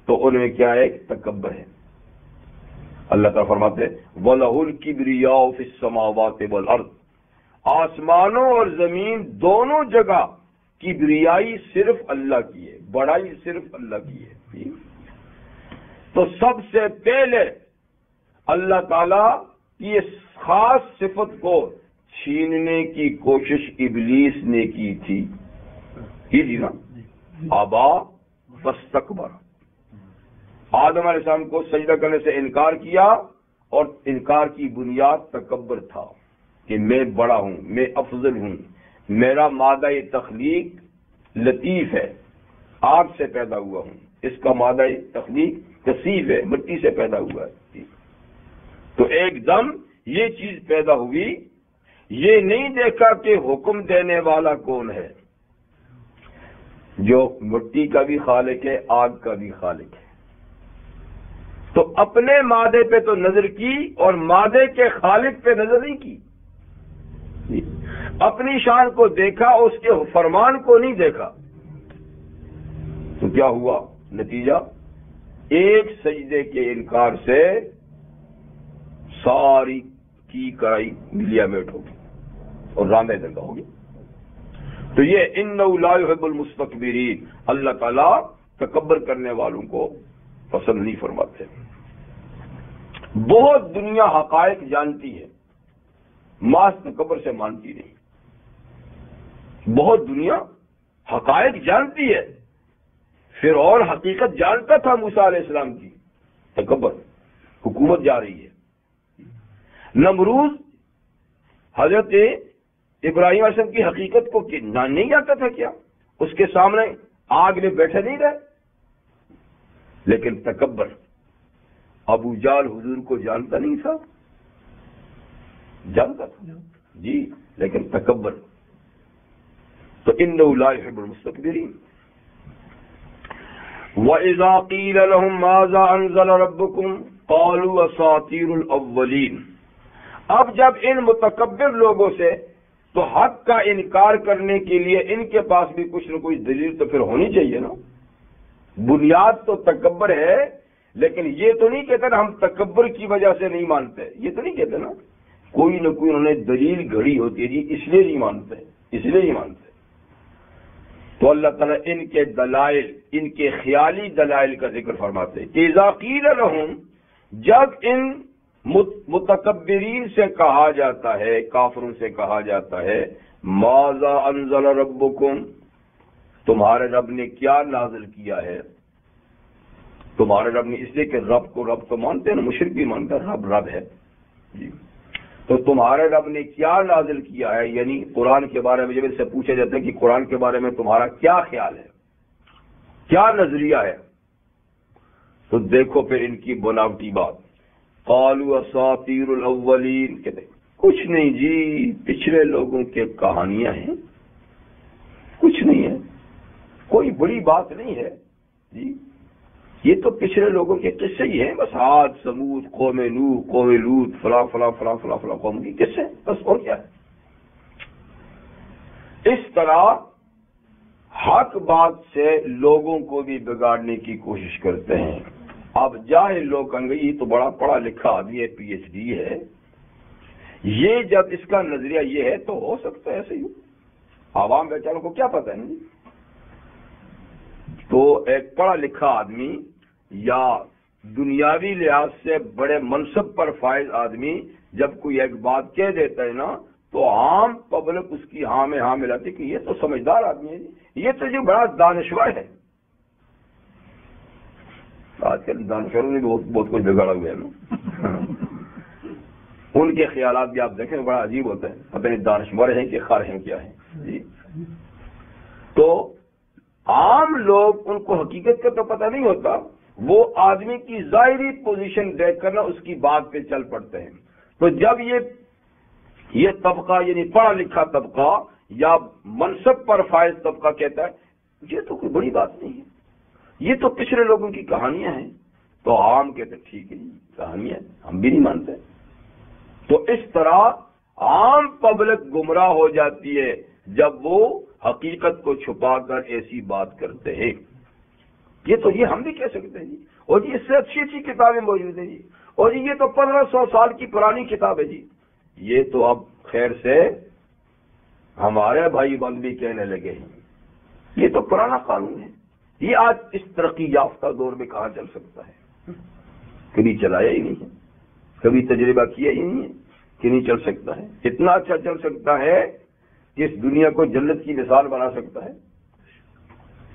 تو ان میں کیا ہے؟ تکبر ہے۔ اللہ تعالیٰ فرماتے ہیں وَلَهُ الْكِبْرِيَاءُ فِي السَّمَاوَاتِ وَالْأَرْضِ، آسمانوں اور زمین دونوں جگہ کبریائی صرف اللہ کی ہے، بڑائی صرف اللہ کی ہے۔ تو سب سے پہلے اللہ تعالیٰ کی اس خاص صفت کو چھیننے کی کوشش ابلیس نے کی تھی، جی نا، ابا واستکبر، آدم علیہ السلام کو سجدہ کرنے سے انکار کیا، اور انکار کی بنیاد تکبر تھا، کہ میں بڑا ہوں، میں افضل ہوں، میرا مادہ تخلیق لطیف ہے، آگ سے پیدا ہوا ہوں، اس کا مادہ تخلیق کثیف ہے، مٹی سے پیدا ہوا ہے. تو ایک دم یہ چیز پیدا ہوئی، یہ نہیں دیکھا کہ حکم دینے والا کون ہے، جو مٹی کا بھی خالق ہے، آگ کا بھی خالق ہے. تو اپنے مادے پہ تو نظر کی اور مادے کے خالق پہ نظر نہیں کی. اپنی شان کو دیکھا، اس کے فرمان کو نہیں دیکھا. تو کیا ہوا نتیجہ؟ ایک سجدے کے انکار سے ساری کی کرائی ملیا میٹ ہوگی اور راندہ درگاہ ہوگی. تو یہ انہ لا یحب المستکبرین، اللہ تعالیٰ تکبر کرنے والوں کو پسند نہیں فرماتے. بہت دنیا حقائق جانتی ہے، محض تکبر سے مانتی نہیں. بہت دنیا حقائق جانتی ہے، فرعون حقیقت جانتا تھا موسیٰ علیہ السلام کی، تکبر، حکومت جا رہی ہے. نمروز حضرت ابراہیم علیہ السلام کی حقیقت کو نہیں جانتا تھا کیا؟ اس کے سامنے آگ میں بیٹھے نہیں رہے، لیکن تکبر. ابو جال حضور کو جانتا نہیں تھا، جانتا تھا جی، لیکن تکبر. تو انہ لا یحب المستکبرین. وَإِذَا قِيلَ لَهُم مَّاذَا أَنزَلَ رَبُّكُمْ قَالُوا أَسَاطِيرُ الْأَوَّلِينَ. اب جب ان متکبر لوگوں سے تو حق کا انکار کرنے کے لیے ان کے پاس بھی کچھ نہ کچھ دلیل تو پھر ہونی چاہیے نا. بنیاد تو تکبر ہے، لیکن یہ تو نہیں کہتے نا ہم تکبر کی وجہ سے نہیں مانتے، یہ تو نہیں کہتے نا. کوئی نہ کوئی انہوں نے دلیل گھڑی ہوتی ہے جی، اس لیے نہیں مانتے، اس لیے نہیں مانتے. تو اللہ تعالیٰ ان کے دلائل، ان کے خیالی دلائل کا ذکر فرماتے ہیں. اذا قیل لہم، جب ان متکبرین سے کہا جاتا ہے، کافروں سے کہا جاتا ہے، ماذا انزل ربکم، تمہارے رب نے کیا نازل کیا ہے. تمہارے رب نے، اس لیے کہ رب کو رب تو مانتے ہیں نا، مشرک بھی مانتا ہے رب رب ہے جی. تو تمہارے رب نے کیا نازل کیا ہے، یعنی قرآن کے بارے میں جب ان سے پوچھا جاتا ہے کہ قرآن کے بارے میں تمہارا کیا خیال ہے، کیا نظریہ ہے، تو دیکھو پھر ان کی بناوٹی بات. قالوا اساطیر الاولین، کہتے کچھ نہیں جی، پچھلے لوگوں کے کہانیاں ہیں، کچھ نہیں ہے، کوئی بڑی بات نہیں ہے جی. یہ تو پچھلے لوگوں کے قصے ہی ہیں، بس عاد، سمود، قوم نوح، قوم لوط، فلاں فلاں فلاں فلاں فلاں قوم کی قصے، بس اور کیا ہے. اس طرح حق بات سے لوگوں کو بھی بگاڑنے کی کوشش کرتے ہیں. اب جاہل لوگ کہیں گے یہ تو بڑا پڑھا لکھا آدمی ہے، پی ایچ ڈی ہے، یہ جب اس کا نظریہ یہ ہے تو ہو سکتا ہے ایسے ہی. عوام بیچاروں کو کیا پتہ ہے. تو ایک پڑھا لکھا آدمی یا دنیاوی لحاظ سے بڑے منصب پر فائز آدمی جب کوئی ایک بات کہہ دیتا ہے نا، تو عام پبلک اس کی ہاں میں ہاں ملاتی کہ یہ تو سمجھدار آدمی ہے، یہ تو جو بڑا دانشور ہے. آج کل دانشوروں نے بہت کچھ بگاڑا ہوا ہے نا. ان کے خیالات بھی آپ دیکھیں بڑا عجیب ہوتا ہے، پتہ نہیں دانشور ہیں کہ خر ہیں کیا ہیں جی. تو عام لوگ ان کو حقیقت کا تو پتہ نہیں ہوتا، وہ آدمی کی ظاہری پوزیشن دیکھ کر نا اس کی بات پہ چل پڑتے ہیں. تو جب یہ طبقہ یعنی پڑھا لکھا طبقہ یا منصب پر فائز طبقہ کہتا ہے یہ تو کوئی بڑی بات نہیں ہے، یہ تو پچھلے لوگوں کی کہانیاں ہیں، تو عام کہتے ٹھیک ہے جی کہانیاں ہم بھی نہیں مانتے. تو اس طرح عام پبلک گمراہ ہو جاتی ہے جب وہ حقیقت کو چھپا کر ایسی بات کرتے ہیں. یہ ہم بھی کہہ سکتے ہیں جی، اور جی اس سے اچھی اچھی کتابیں موجود ہیں جی، اور یہ تو 1500 سال کی پرانی کتاب ہے جی. یہ تو اب خیر سے ہمارے بھائی بند بھی کہنے لگے ہیں یہ تو پرانا قانون ہے. یہ آج اس ترقی یافتہ دور میں کہاں چل سکتا ہے، کبھی چلایا ہی نہیں ہے، کبھی تجربہ کیا ہی نہیں ہے کہ نہیں چل سکتا ہے. اتنا اچھا چل سکتا ہے کہ اس دنیا کو جنت کی مثال بنا سکتا ہے،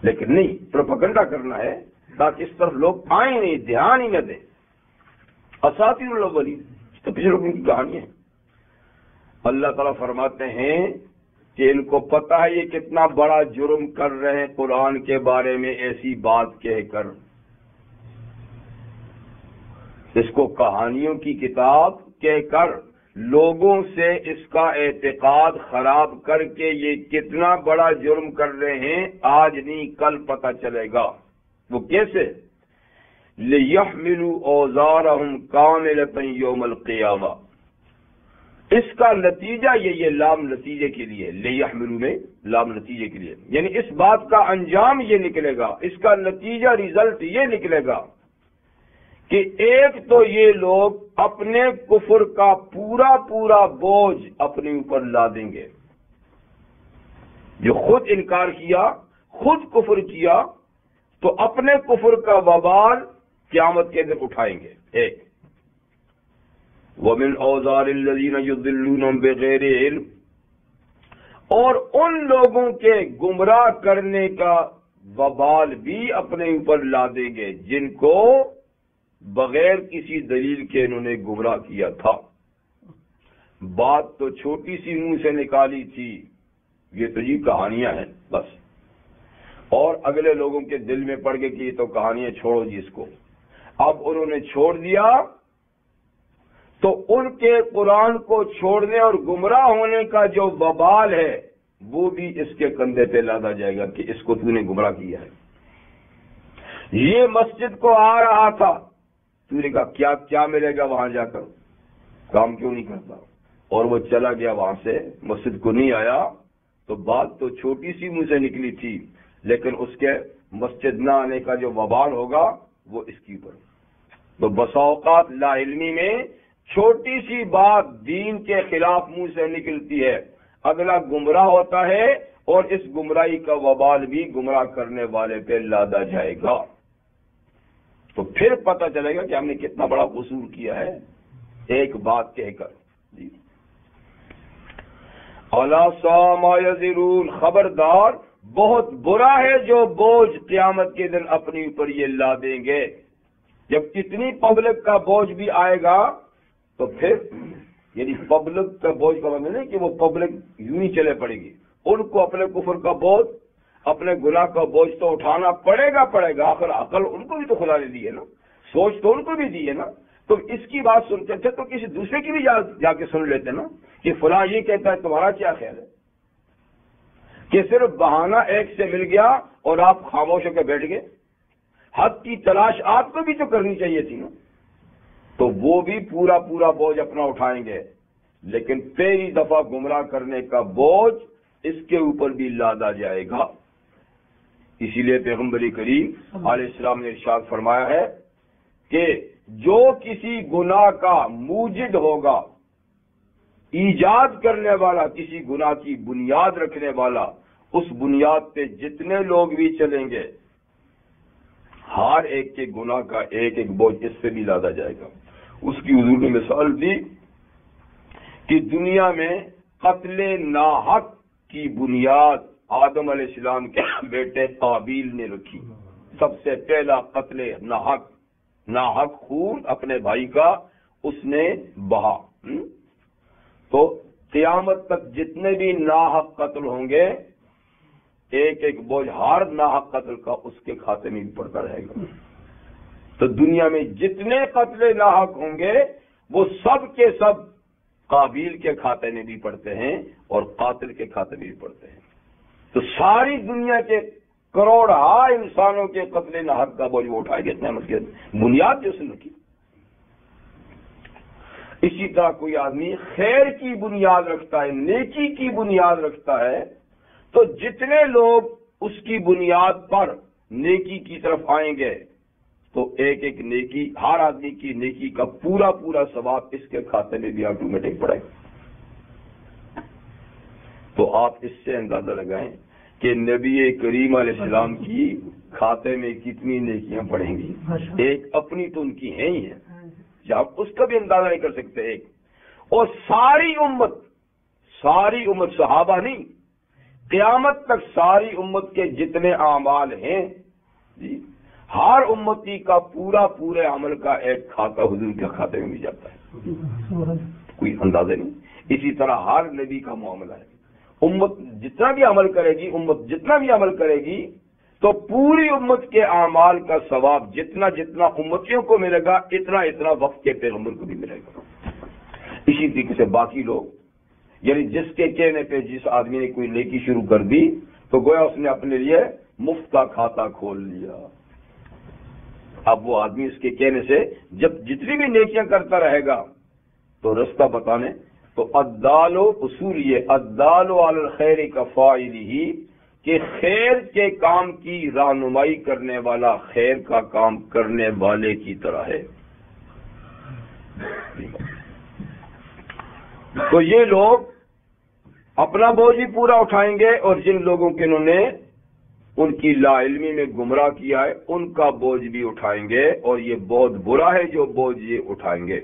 لیکن نہیں، پروپیگنڈا کرنا ہے تاکہ اس طرف لوگ آئیں نہیں، دھیان ہی نہ دیں. اساطیر الاولین تو پچھلے لوگوں کی کہانی ہے. اللہ تعالیٰ فرماتے ہیں کہ ان کو پتہ ہے یہ کتنا بڑا جرم کر رہے ہیں قرآن کے بارے میں ایسی بات کہہ کر. اس کو کہانیوں کی کتاب کہہ کر لوگوں سے اس کا اعتقاد خراب کر کے یہ کتنا بڑا جرم کر رہے ہیں آج نہیں کل پتہ چلے گا. وہ کیسے؟ لِيَحْمِلُوا أَوْزَارَهُمْ كَامِلَةً يَوْمَ الْقِيَامَةِ. اس کا نتیجہ یہ لام نتیجے کے لیے، لِيَحْمِلُوا میں لام نتیجے کے لیے، یعنی اس بات کا انجام یہ نکلے گا، اس کا نتیجہ ریزلٹ یہ نکلے گا کہ ایک تو یہ لوگ اپنے کفر کا پورا پورا بوجھ اپنے اوپر لا دیں گے. جو خود انکار کیا، خود کفر کیا، تو اپنے کفر کا وبال قیامت کے دن اٹھائیں گے. ایک وَمِنْ أَوْزَارِ الَّذِينَ يُضِلُّونَهُمْ بِغَيْرِ عِلْمٍ، اور ان لوگوں کے گمراہ کرنے کا وبال بھی اپنے اوپر لا دیں گے جن کو بغیر کسی دلیل کے انہوں نے گمراہ کیا تھا. بات تو چھوٹی سی منہ سے نکالی تھی، یہ تو جی کہانیاں ہیں بس، اور اگلے لوگوں کے دل میں پڑ گئے کہ یہ تو کہانیاں چھوڑو جی اس کو. اب انہوں نے چھوڑ دیا تو ان کے قرآن کو چھوڑنے اور گمراہ ہونے کا جو وبال ہے وہ بھی اس کے کندھے پہ لادا جائے گا کہ اس کو تو نے گمراہ کیا ہے. یہ مسجد کو آ رہا تھا، تو نے کہا کیا ملے گا وہاں جا کر، کام کیوں نہیں کرتا، اور وہ چلا گیا وہاں سے، مسجد کو نہیں آیا. تو بات تو چھوٹی سی منہ سے نکلی تھی، لیکن اس کے مسجد نہ آنے کا جو وبال ہوگا وہ اس کی اوپر. تو بسا اوقات لا علمی میں چھوٹی سی بات دین کے خلاف منہ سے نکلتی ہے، اگلا گمراہ ہوتا ہے اور اس گمراہی کا وبال بھی گمراہ کرنے والے پہ لادا جائے گا. تو پھر پتہ چلے گا کہ ہم نے کتنا بڑا قصور کیا ہے ایک بات کہہ کر. جی اَلَا سَاءَ مَا يَزِرُونَ، خبردار بہت برا ہے جو بوجھ قیامت کے دن اپنے اوپر یہ لا دیں گے. جب اتنی پبلک کا بوجھ بھی آئے گا تو پھر، یعنی پبلک کا بوجھ کا مطلب نہیں کہ وہ پبلک یوں ہی چلے پڑے گی، ان کو اپنے کفر کا بوجھ، اپنے گناہ کا بوجھ تو اٹھانا پڑے گا. آخر عقل ان کو بھی تو خدا نے دی ہے نا، سوچ تو ان کو بھی دی ہے نا. تو اس کی بات سنتے تھے تو کسی دوسرے کی بھی جا کے سن لیتے نا کہ فلاں یہ کہتا ہے، تمہارا کیا خیال ہے؟ کہ صرف بہانہ ایک سے مل گیا اور آپ خاموش ہو کے بیٹھ گئے. حق کی تلاش آپ کو بھی تو کرنی چاہیے تھی نا. تو وہ بھی پورا پورا بوجھ اپنا اٹھائیں گے، لیکن پہلی دفعہ گمراہ کرنے کا بوجھ اس کے اوپر بھی لادا جائے گا. اسی لیے پیغمبر کریم علیہ السلام نے ارشاد فرمایا ہے کہ جو کسی گناہ کا موجد ہوگا، ایجاد کرنے والا، کسی گناہ کی بنیاد رکھنے والا، اس بنیاد پہ جتنے لوگ بھی چلیں گے، ہر ایک کے گناہ کا ایک ایک بوجھ اس سے بھی لادا جائے گا. اس کی حضور نے مثال دی کہ دنیا میں قتل ناحق کی بنیاد آدم علیہ السلام کے بیٹے قابیل نے رکھی. سب سے پہلا قتل ناحق خون اپنے بھائی کا اس نے بہا. تو قیامت تک جتنے بھی ناحق قتل ہوں گے، ایک ایک بوجھ ہر ناحق قتل کا اس کے کھاتے میں بھی پڑتا رہے گا. تو دنیا میں جتنے قتل ناحق ہوں گے وہ سب کے سب قابیل کے کھاتے میں بھی پڑتے ہیں اور قاتل کے کھاتے میں بھی پڑتے ہیں. تو ساری دنیا کے کروڑ انسانوں کے قتل ناحق کا بوجھ وہ اٹھائے گا. اتنا مطلب بنیاد جو اس نے رکھی. اسی طرح کوئی آدمی خیر کی بنیاد رکھتا ہے، نیکی کی بنیاد رکھتا ہے، تو جتنے لوگ اس کی بنیاد پر نیکی کی طرف آئیں گے تو ایک ایک نیکی، ہر آدمی کی نیکی کا پورا پورا ثواب اس کے کھاتے میں بھی آٹومیٹک پڑے. تو آپ اس سے اندازہ لگائیں کہ نبی کریم علیہ السلام کی کھاتے میں کتنی نیکیاں پڑیں گی. ایک اپنی تو ان کی ہیں ہی ہیں، آپ اس کا بھی اندازہ نہیں کر سکتے. ایک اور ساری امت صحابہ نہیں، قیامت تک ساری امت کے جتنے اعمال ہیں جی، ہر امتی کا پورے عمل کا ایک کھاتا حضور کے کھاتے میں بھی جاتا ہے. کوئی اندازہ نہیں. اسی طرح ہر نبی کا معاملہ ہے. امت جتنا بھی عمل کرے گی، امت جتنا بھی عمل کرے گی تو پوری امت کے اعمال کا ثواب جتنا جتنا امتیوں کو ملے گا اتنا اتنا وقت کے پیغمبر کو بھی ملے گا. اسی طریقے سے باقی لوگ، یعنی جس کے کہنے پہ جس آدمی نے کوئی نیکی شروع کر دی تو گویا اس نے اپنے لیے مفت کا کھاتا کھول لیا. اب وہ آدمی اس کے کہنے سے جب جتنی بھی نیکیاں کرتا رہے گا تو رستہ بتانے تو الدال اصول یہ الدال علی الخیر کفاعلہ کہ خیر کے کام کی رہنمائی کرنے والا خیر کا کام کرنے والے کی طرح ہے. تو یہ لوگ اپنا بوجھ بھی پورا اٹھائیں گے اور جن لوگوں کے انہوں نے ان کی لا علمی میں گمراہ کیا ہے ان کا بوجھ بھی اٹھائیں گے، اور یہ بہت برا ہے جو بوجھ یہ اٹھائیں گے.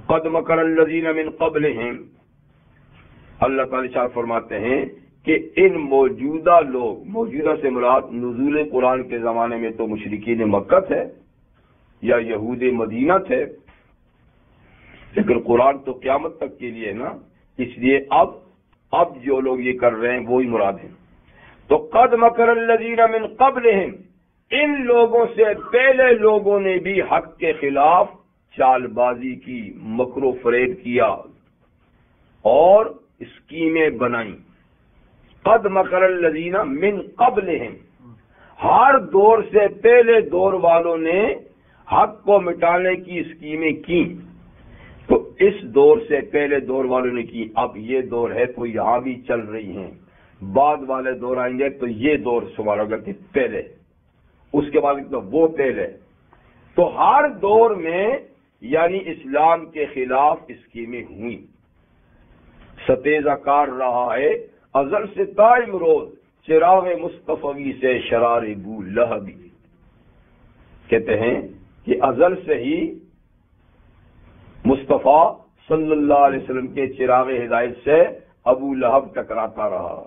قد مکر الذین من قبلہم، اللہ تعالی شاہ فرماتے ہیں کہ ان موجودہ لوگ، موجودہ سے مراد نزول قرآن کے زمانے میں تو مشرکین مکہ تھے یا یہود مدینہ تھے، لیکن قرآن تو قیامت تک کے لیے نا، اس لیے اب جو لوگ یہ کر رہے ہیں وہی مراد ہیں. تو قد مکر الذین من قبلہم، ان لوگوں سے پہلے لوگوں نے بھی حق کے خلاف چال بازی کی، مکر و فریب کیا اور اسکیمیں بنائیں. قد مکر الذین من قبلہم، ہر دور سے پہلے دور والوں نے حق کو مٹانے کی اسکیمیں کی. تو اس دور سے پہلے دور والوں نے کی، اب یہ دور ہے تو یہاں بھی چل رہی ہیں. بعد والے دور آئیں گے تو یہ دور شمار ہوگا کہ پہلے، اس کے بعد تو وہ پہلے. تو ہر دور میں یعنی اسلام کے خلاف اسکیمیں ہوئیں. ستیزہ کار رہا ہے ازل سے دائم روز چراغ مصطفی سے شرار بو لہبی. کہتے ہیں کہ ازل سے ہی مصطفیٰ صلی اللہ علیہ وسلم کے چراغ ہدایت سے ابو لہب ٹکراتا رہا،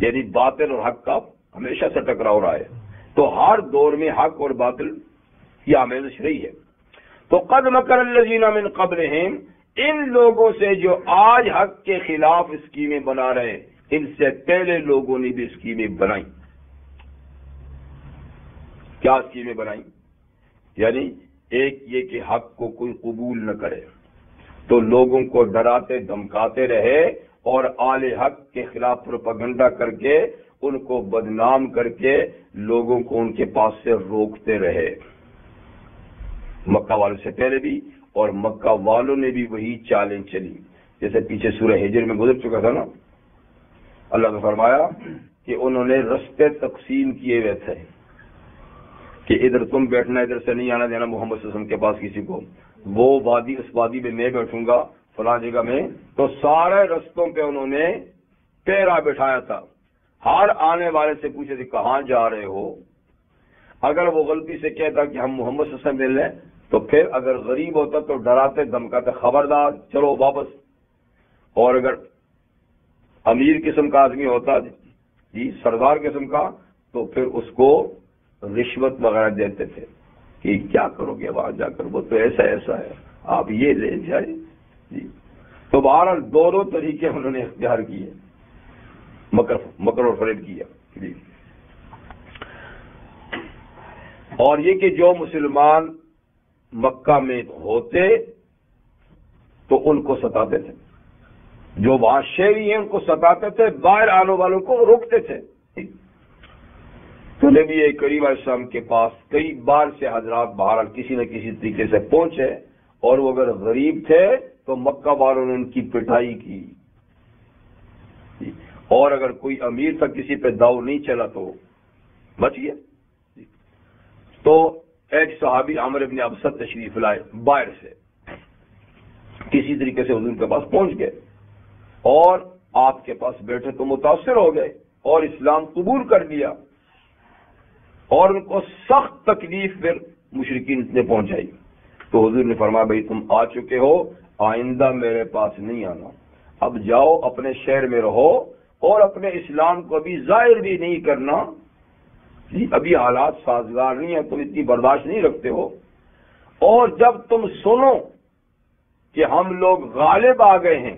یعنی باطل اور حق کا ہمیشہ سے ٹکراؤ رہا ہے. تو ہر دور میں حق اور باطل کی آمیزش رہی ہے. تو قد مکر الذین من قبلہم، ان لوگوں سے جو آج حق کے خلاف اسکیمیں بنا رہے ہیں ان سے پہلے لوگوں نے بھی اسکیمیں بنائیں. کیا اسکیمیں بنائیں؟ یعنی ایک یہ کہ حق کو کوئی قبول نہ کرے تو لوگوں کو ڈراتے دھمکاتے رہے اور آل حق کے خلاف پروپیگنڈا کر کے ان کو بدنام کر کے لوگوں کو ان کے پاس سے روکتے رہے. مکہ والوں سے پہلے بھی اور مکہ والوں نے بھی وہی چالیں چلی، جیسے پیچھے سورہ ہجر میں گزر چکا تھا نا. اللہ نے فرمایا کہ انہوں نے رستے تقسیم کیے ہوئے تھے کہ ادھر تم بیٹھنا، ادھر سے نہیں آنا دینا محمد صلی اللہ علیہ وسلم کے پاس کسی کو. وہ وادی، اس وادی میں میں بیٹھوں گا فلاں جگہ میں. تو سارے رستوں پہ انہوں نے پیرا بٹھایا تھا. ہر آنے والے سے پوچھے تھے کہاں جا رہے ہو. اگر وہ غلطی سے کہتا کہ ہم محمد صلی اللہ علیہ وسلم مل رہے ہیں تو پھر اگر غریب ہوتا تو ڈراتے دھمکاتے خبردار چلو واپس. اور اگر امیر قسم کا آدمی ہوتا، جی سردار قسم کا، تو پھر اس کو رشوت وغیرہ دیتے تھے کہ کیا کرو گے وہاں جا کر، وہ تو ایسا ایسا ہے آپ یہ لے جائیں. جی تو بہرحال دونوں طریقے انہوں نے اختیار کیے، مکر اور فریب کیا. جی اور یہ کہ جو مسلمان مکہ میں ہوتے تو ان کو ستاتے تھے، جو وہاں شہری ہیں ان کو ستاتے تھے، باہر آنے والوں کو روکتے تھے. تو نبی کریم علیہ السلام کے پاس کئی بار سے حضرات بہرحال کسی نہ کسی طریقے سے پہنچے، اور وہ اگر غریب تھے تو مکہ والوں نے ان کی پٹائی کی، اور اگر کوئی امیر تھا کسی پہ داؤ نہیں چلا تو بچ گیا. تو ایک صحابی عمرو بن ابسط تشریف لائے باہر سے، کسی طریقے سے حضور کے پاس پہنچ گئے اور آپ کے پاس بیٹھے تو متاثر ہو گئے اور اسلام قبول کر لیا، اور ان کو سخت تکلیف پھر مشرکین نے پہنچائی. تو حضور نے فرمایا بھائی تم آ چکے ہو، آئندہ میرے پاس نہیں آنا، اب جاؤ اپنے شہر میں رہو اور اپنے اسلام کو بھی ظاہر بھی نہیں کرنا. ابھی حالات سازگار نہیں ہیں، تم اتنی برداشت نہیں رکھتے ہو، اور جب تم سنو کہ ہم لوگ غالب آ گئے ہیں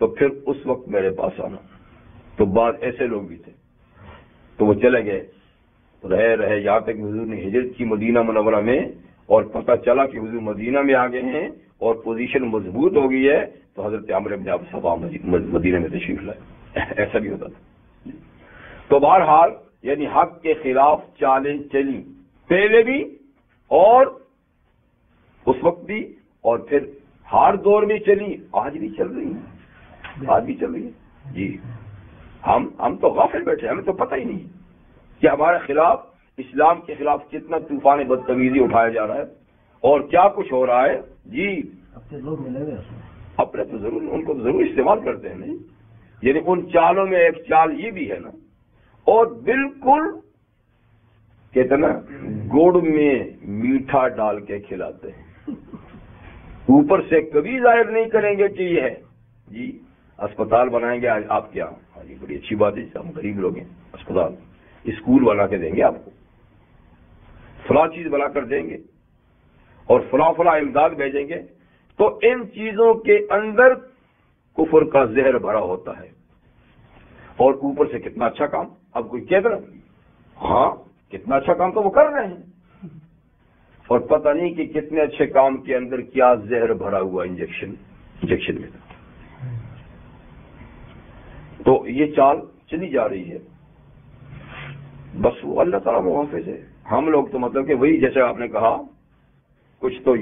تو پھر اس وقت میرے پاس آنا. تو بعض ایسے لوگ بھی تھے تو وہ چلے گئے رہے یہاں تک حضور نے ہجرت کی مدینہ منورہ میں، اور پتہ چلا کہ حضور مدینہ میں آ گئے ہیں اور پوزیشن مضبوط ہو گئی ہے تو حضرت عمرو بن عبس مدینہ میں تشریف لائے. ایسا بھی ہوتا تھا. تو بہرحال یعنی حق کے خلاف چالیں چلی، پہلے بھی اور اس وقت بھی، اور پھر ہر دور میں چلی، آج بھی چل رہی ہیں، آج بھی چل رہی ہے. جی ہم تو غافل بیٹھے، ہمیں تو پتہ ہی نہیں کہ ہمارے خلاف، اسلام کے خلاف کتنا طوفان بدتمیزی اٹھایا جا رہا ہے اور کیا کچھ ہو رہا ہے. جی اپنے تو ضرور ان کو ضرور استعمال کرتے ہیں نہیں، یعنی ان چالوں میں ایک چال یہ بھی ہے نا، اور بالکل کہتے نا گڑ میں میٹھا ڈال کے کھلاتے ہیں، اوپر سے کبھی ظاہر نہیں کریں گے کہ یہ ہے. جی اسپتال بنائیں گے آپ کے یہاں، ہاں جی بڑی اچھی بات ہے، ہم غریب لوگ ہیں، اسپتال اسکول بنا کے دیں گے آپ کو، فلاں چیز بنا کر دیں گے اور فلاں امداد بھیجیں گے. تو ان چیزوں کے اندر کفر کا زہر بھرا ہوتا ہے، اور اوپر سے کتنا اچھا کام. اب کوئی کہہ رہا ہاں کتنا اچھا کام تو وہ کر رہے ہیں، اور پتہ نہیں کہ کتنے اچھے کام کے اندر کیا زہر بھرا ہوا انجیکشن میں. تو یہ چال چلی جا رہی ہے، بس وہ اللہ تعالیٰ محافظ ہے. ہم لوگ تو مطلب کہ وہی جیسے آپ نے کہا کچھ تو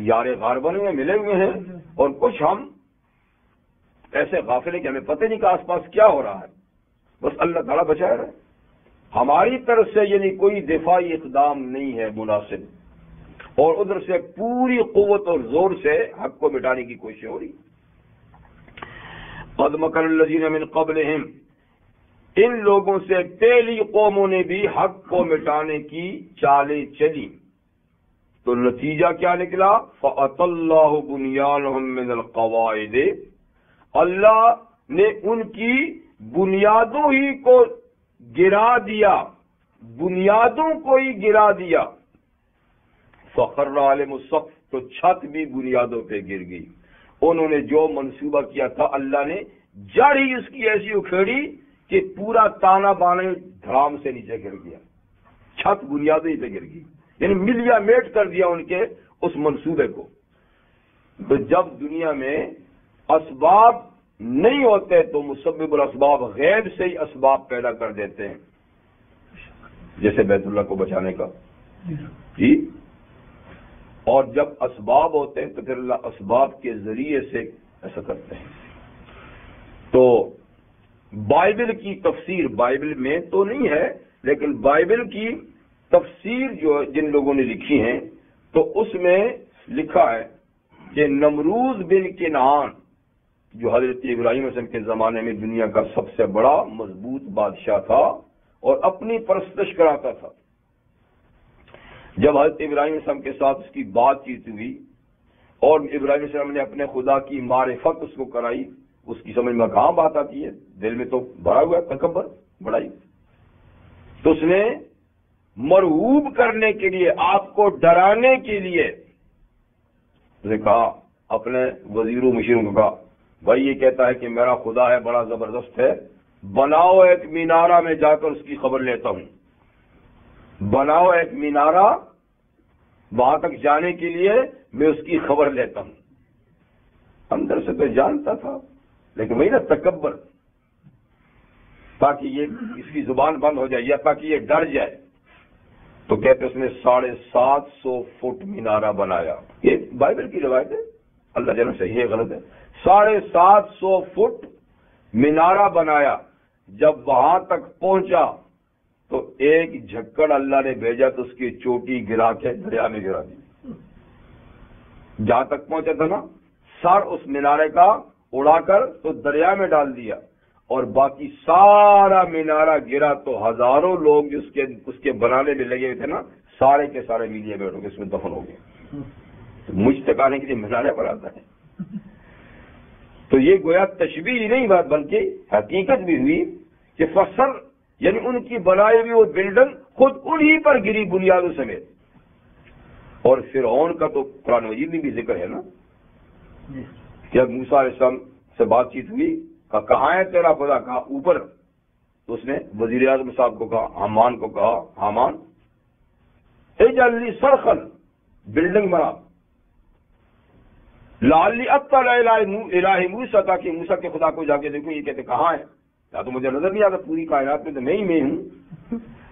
یار غار بنے ہوئے ملے ہوئے ہیں، اور کچھ ہم ایسے غافل ہیں کہ ہمیں پتہ نہیں کہ آس پاس کیا ہو رہا ہے. بس اللہ تعالیٰ بچائے رہے. ہماری طرف سے یعنی کوئی دفاعی اقدام نہیں ہے مناسب، اور ادھر سے پوری قوت اور زور سے حق کو مٹانے کی کوشش ہو رہی. قد مکر الذین من قبلہم، ان لوگوں سے پہلی قوموں نے بھی حق کو مٹانے کی چالیں چلی. تو نتیجہ کیا نکلا؟ فَأَتَى اللَّهُ بُنْيَانَهُمْ مِنَ الْقَوَاعِدِ، اللہ نے ان کی بنیادوں ہی کو گرا دیا، بنیادوں کو ہی گرا دیا. فَخَرَّ عَلَيْهِمُ السَّقْفُ، تو چھت بھی بنیادوں پہ گر گئی. انہوں نے جو منصوبہ کیا تھا اللہ نے جڑ ہی اس کی ایسی اکھیڑی کہ پورا تانا بانا دھڑام سے نیچے گر گیا، چھت بنیادوں ہی پہ گر گئی، یعنی ملیا میٹ کر دیا ان کے اس منصوبے کو. تو جب دنیا میں اسباب نہیں ہوتے تو مسبب الاسباب غیب سے ہی اسباب پیدا کر دیتے ہیں، جیسے بیت اللہ کو بچانے کا. جی اور جب اسباب ہوتے ہیں تو پھر اللہ اسباب کے ذریعے سے ایسا کرتے ہیں. تو بائبل کی تفسیر بائبل میں تو نہیں ہے، لیکن بائبل کی تفسیر جو جن لوگوں نے لکھی ہیں تو اس میں لکھا ہے کہ نمروز بن کنعان جو حضرت ابراہیم علیہ السلام کے زمانے میں دنیا کا سب سے بڑا مضبوط بادشاہ تھا اور اپنی پرستش کراتا تھا. جب حضرت ابراہیم علیہ السلام کے ساتھ اس کی بات چیت ہوئی اور ابراہیم علیہ السلام نے اپنے خدا کی معرفت اس کو کرائی، اس کی سمجھ میں کہاں بات آتی ہے، دل میں تو بھرا ہوا ہے تکبر بڑائی. تو اس نے مرعوب کرنے کے لیے، آپ کو ڈرانے کے لیے اس نے کہا، اپنے وزیر و مشیروں کو کہا بھائی یہ کہتا ہے کہ میرا خدا ہے بڑا زبردست ہے، بناؤ ایک مینارہ میں جا کر اس کی خبر لیتا ہوں، بناؤ ایک مینارہ، وہاں تک جانے کے لیے میں اس کی خبر لیتا ہوں. اندر سے تو جانتا تھا لیکن وہی نا تکبر، تاکہ یہ اس کی زبان بند ہو جائے یا تاکہ یہ ڈر جائے. تو کہتے اس نے 750 فٹ مینارہ بنایا. یہ بائبل کی روایت ہے، اللہ جانے صحیح ہے غلط ہے. 750 فٹ مینارہ بنایا. جب وہاں تک پہنچا تو ایک جھکڑ اللہ نے بھیجا تو اس کی چوٹی گرا کے دریا میں گرا دی. جہاں تک پہنچا تھا نا سر اس مینارے کا اڑا کر تو دریا میں ڈال دیا، اور باقی سارا مینارہ گرا تو ہزاروں لوگ جو اس کے بنانے میں لگے ہوئے تھے نا سارے کے سارے میلے بیٹھو گے اس میں دفن ہو گئے. مجھ تک آنے کے لیے مینارے پر آتا ہے. تو یہ گویا تشبیہ نہیں بات بلکہ حقیقت بھی ہوئی کہ فصل یعنی ان کی بنائی ہوئی وہ بلڈنگ خود انہی پر گری بنیادوں سمیت. اور فرعون کا تو قرآن مجید میں بھی ذکر ہے نا، جب موسیٰ علیہ السلام سے بات چیت ہوئی، کہاں ہے تیرا خدا؟ کہا اوپر. تو اس نے وزیر اعظم صاحب کو کہا، حامان کو کہا، حامان اجعل لی صرخا، بلڈنگ بنا، لعلی اطلع الہ موسیٰ، تاکہ موسیٰ کے خدا کو جا کے دیکھوں. یہ کہتے کہاں ہے؟ یا تو مجھے نظر نہیں آتا، پوری کائنات میں تو میں ہی میں ہوں،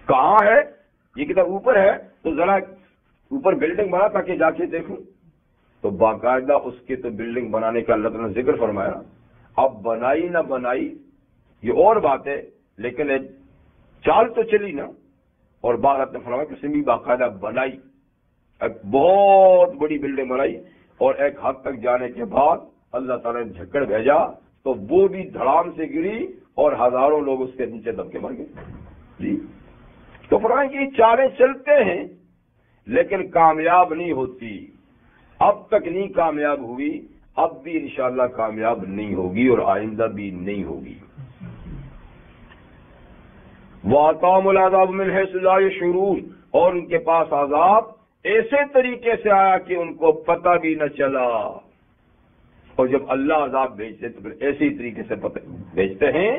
کہاں ہے؟ یہ کتاب اوپر ہے، تو ذرا اوپر بلڈنگ بنا تاکہ جا کے دیکھوں. تو باقاعدہ اس کے تو بلڈنگ بنانے کا اللہ تعالیٰ نے ذکر فرمایا. اب بنائی نہ بنائی یہ اور بات ہے، لیکن چال تو چلی نا. اور بعد نے فرمایا کہ اس نے بھی باقاعدہ بنائی، ایک بہت بڑی بلڈنگ بنائی، اور ایک حد تک جانے کے بعد اللہ تعالیٰ نے جھکڑ بھیجا تو وہ بھی دھڑام سے گری اور ہزاروں لوگ اس کے نیچے دب کے مر گئے. جی تو فرمایا کہ یہ چالیں چلتے ہیں لیکن کامیاب نہیں ہوتی. اب تک نہیں کامیاب ہوئی، اب بھی انشاءاللہ کامیاب نہیں ہوگی اور آئندہ بھی نہیں ہوگی. وَآتَاهُمُ الْعَذَابُ مِنْ حَيْثُ لَا يَشْعُرُونَ، اور ان کے پاس عذاب ایسے طریقے سے آیا کہ ان کو پتہ بھی نہ چلا. اور جب اللہ عذاب بھیجتے تو پھر ایسے طریقے سے بھیجتے ہیں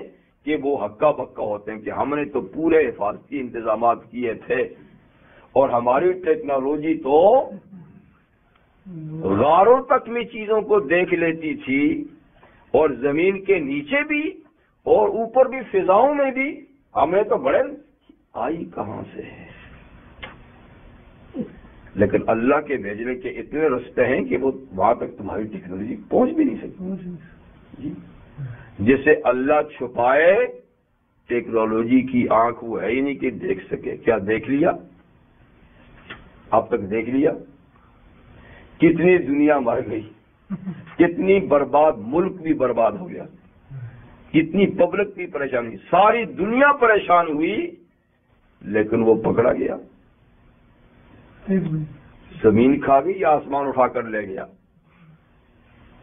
کہ وہ ہکا بکا ہوتے ہیں کہ ہم نے تو پورے حفاظتی انتظامات کیے تھے اور ہماری ٹیکنالوجی تو غاروں تک میں چیزوں کو دیکھ لیتی تھی اور زمین کے نیچے بھی اور اوپر بھی، فضاؤں میں بھی. ہمیں تو بڑے آئی کہاں سے ہے؟ لیکن اللہ کے بھیجنے کے اتنے رستے ہیں کہ وہ وہاں تک تمہاری ٹیکنالوجی پہنچ بھی نہیں سکتی. جسے اللہ چھپائے ٹیکنالوجی کی آنکھ وہ ہے ہی نہیں کہ دیکھ سکے. کیا دیکھ لیا؟ اب تک دیکھ لیا؟ کتنی دنیا مر گئی، کتنی برباد، ملک بھی برباد ہو گیا، کتنی پبلک بھی پریشان ہوئی، ساری دنیا پریشان ہوئی، لیکن وہ پکڑا گیا. زمین کھا گئی یا آسمان اٹھا کر لے گیا.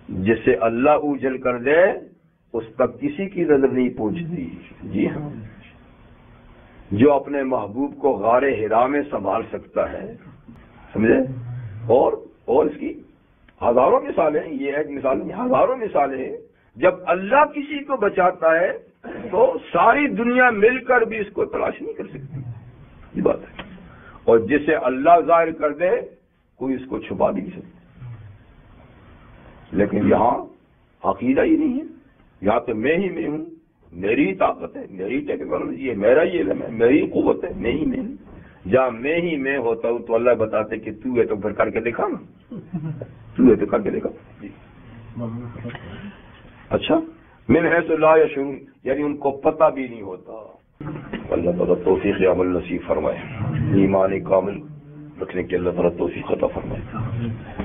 جسے اللہ اوجھل کر دے اس تک کسی کی نظر نہیں پہنچتی. جی ہاں، جو اپنے محبوب کو غار حرا میں سنبھال سکتا ہے، سمجھے؟ اور اس کی ہزاروں مثالیں، یہ ایک مثال نہیں، ہزاروں مثالیں ہیں. جب اللہ کسی کو بچاتا ہے تو ساری دنیا مل کر بھی اس کو تلاش نہیں کر سکتی. یہ بات ہے. اور جسے اللہ ظاہر کر دے کوئی اس کو چھپا نہیں سکتا. لیکن یہاں عقیدہ ہی نہیں ہے. یہاں تو میں ہی میں ہوں، میری طاقت ہے، میری ٹیکنالوجی ہے، میرا یہ علم ہے، میری قوت ہے، میں ہی میں ہوں. جہاں میں ہی میں ہوتا ہوں تو اللہ بتاتے کہ تو ہے تو پھر کر کے دکھا نا، تو ہے تو کر کے دکھا. اچھا، من حیث لا یشعرون، یعنی ان کو پتہ بھی نہیں ہوتا. اللہ تعالیٰ توفیق عمل نصیب فرمائے، ایمان کامل رکھنے کے اللہ تعالیٰ توفیق عطا فرمائے.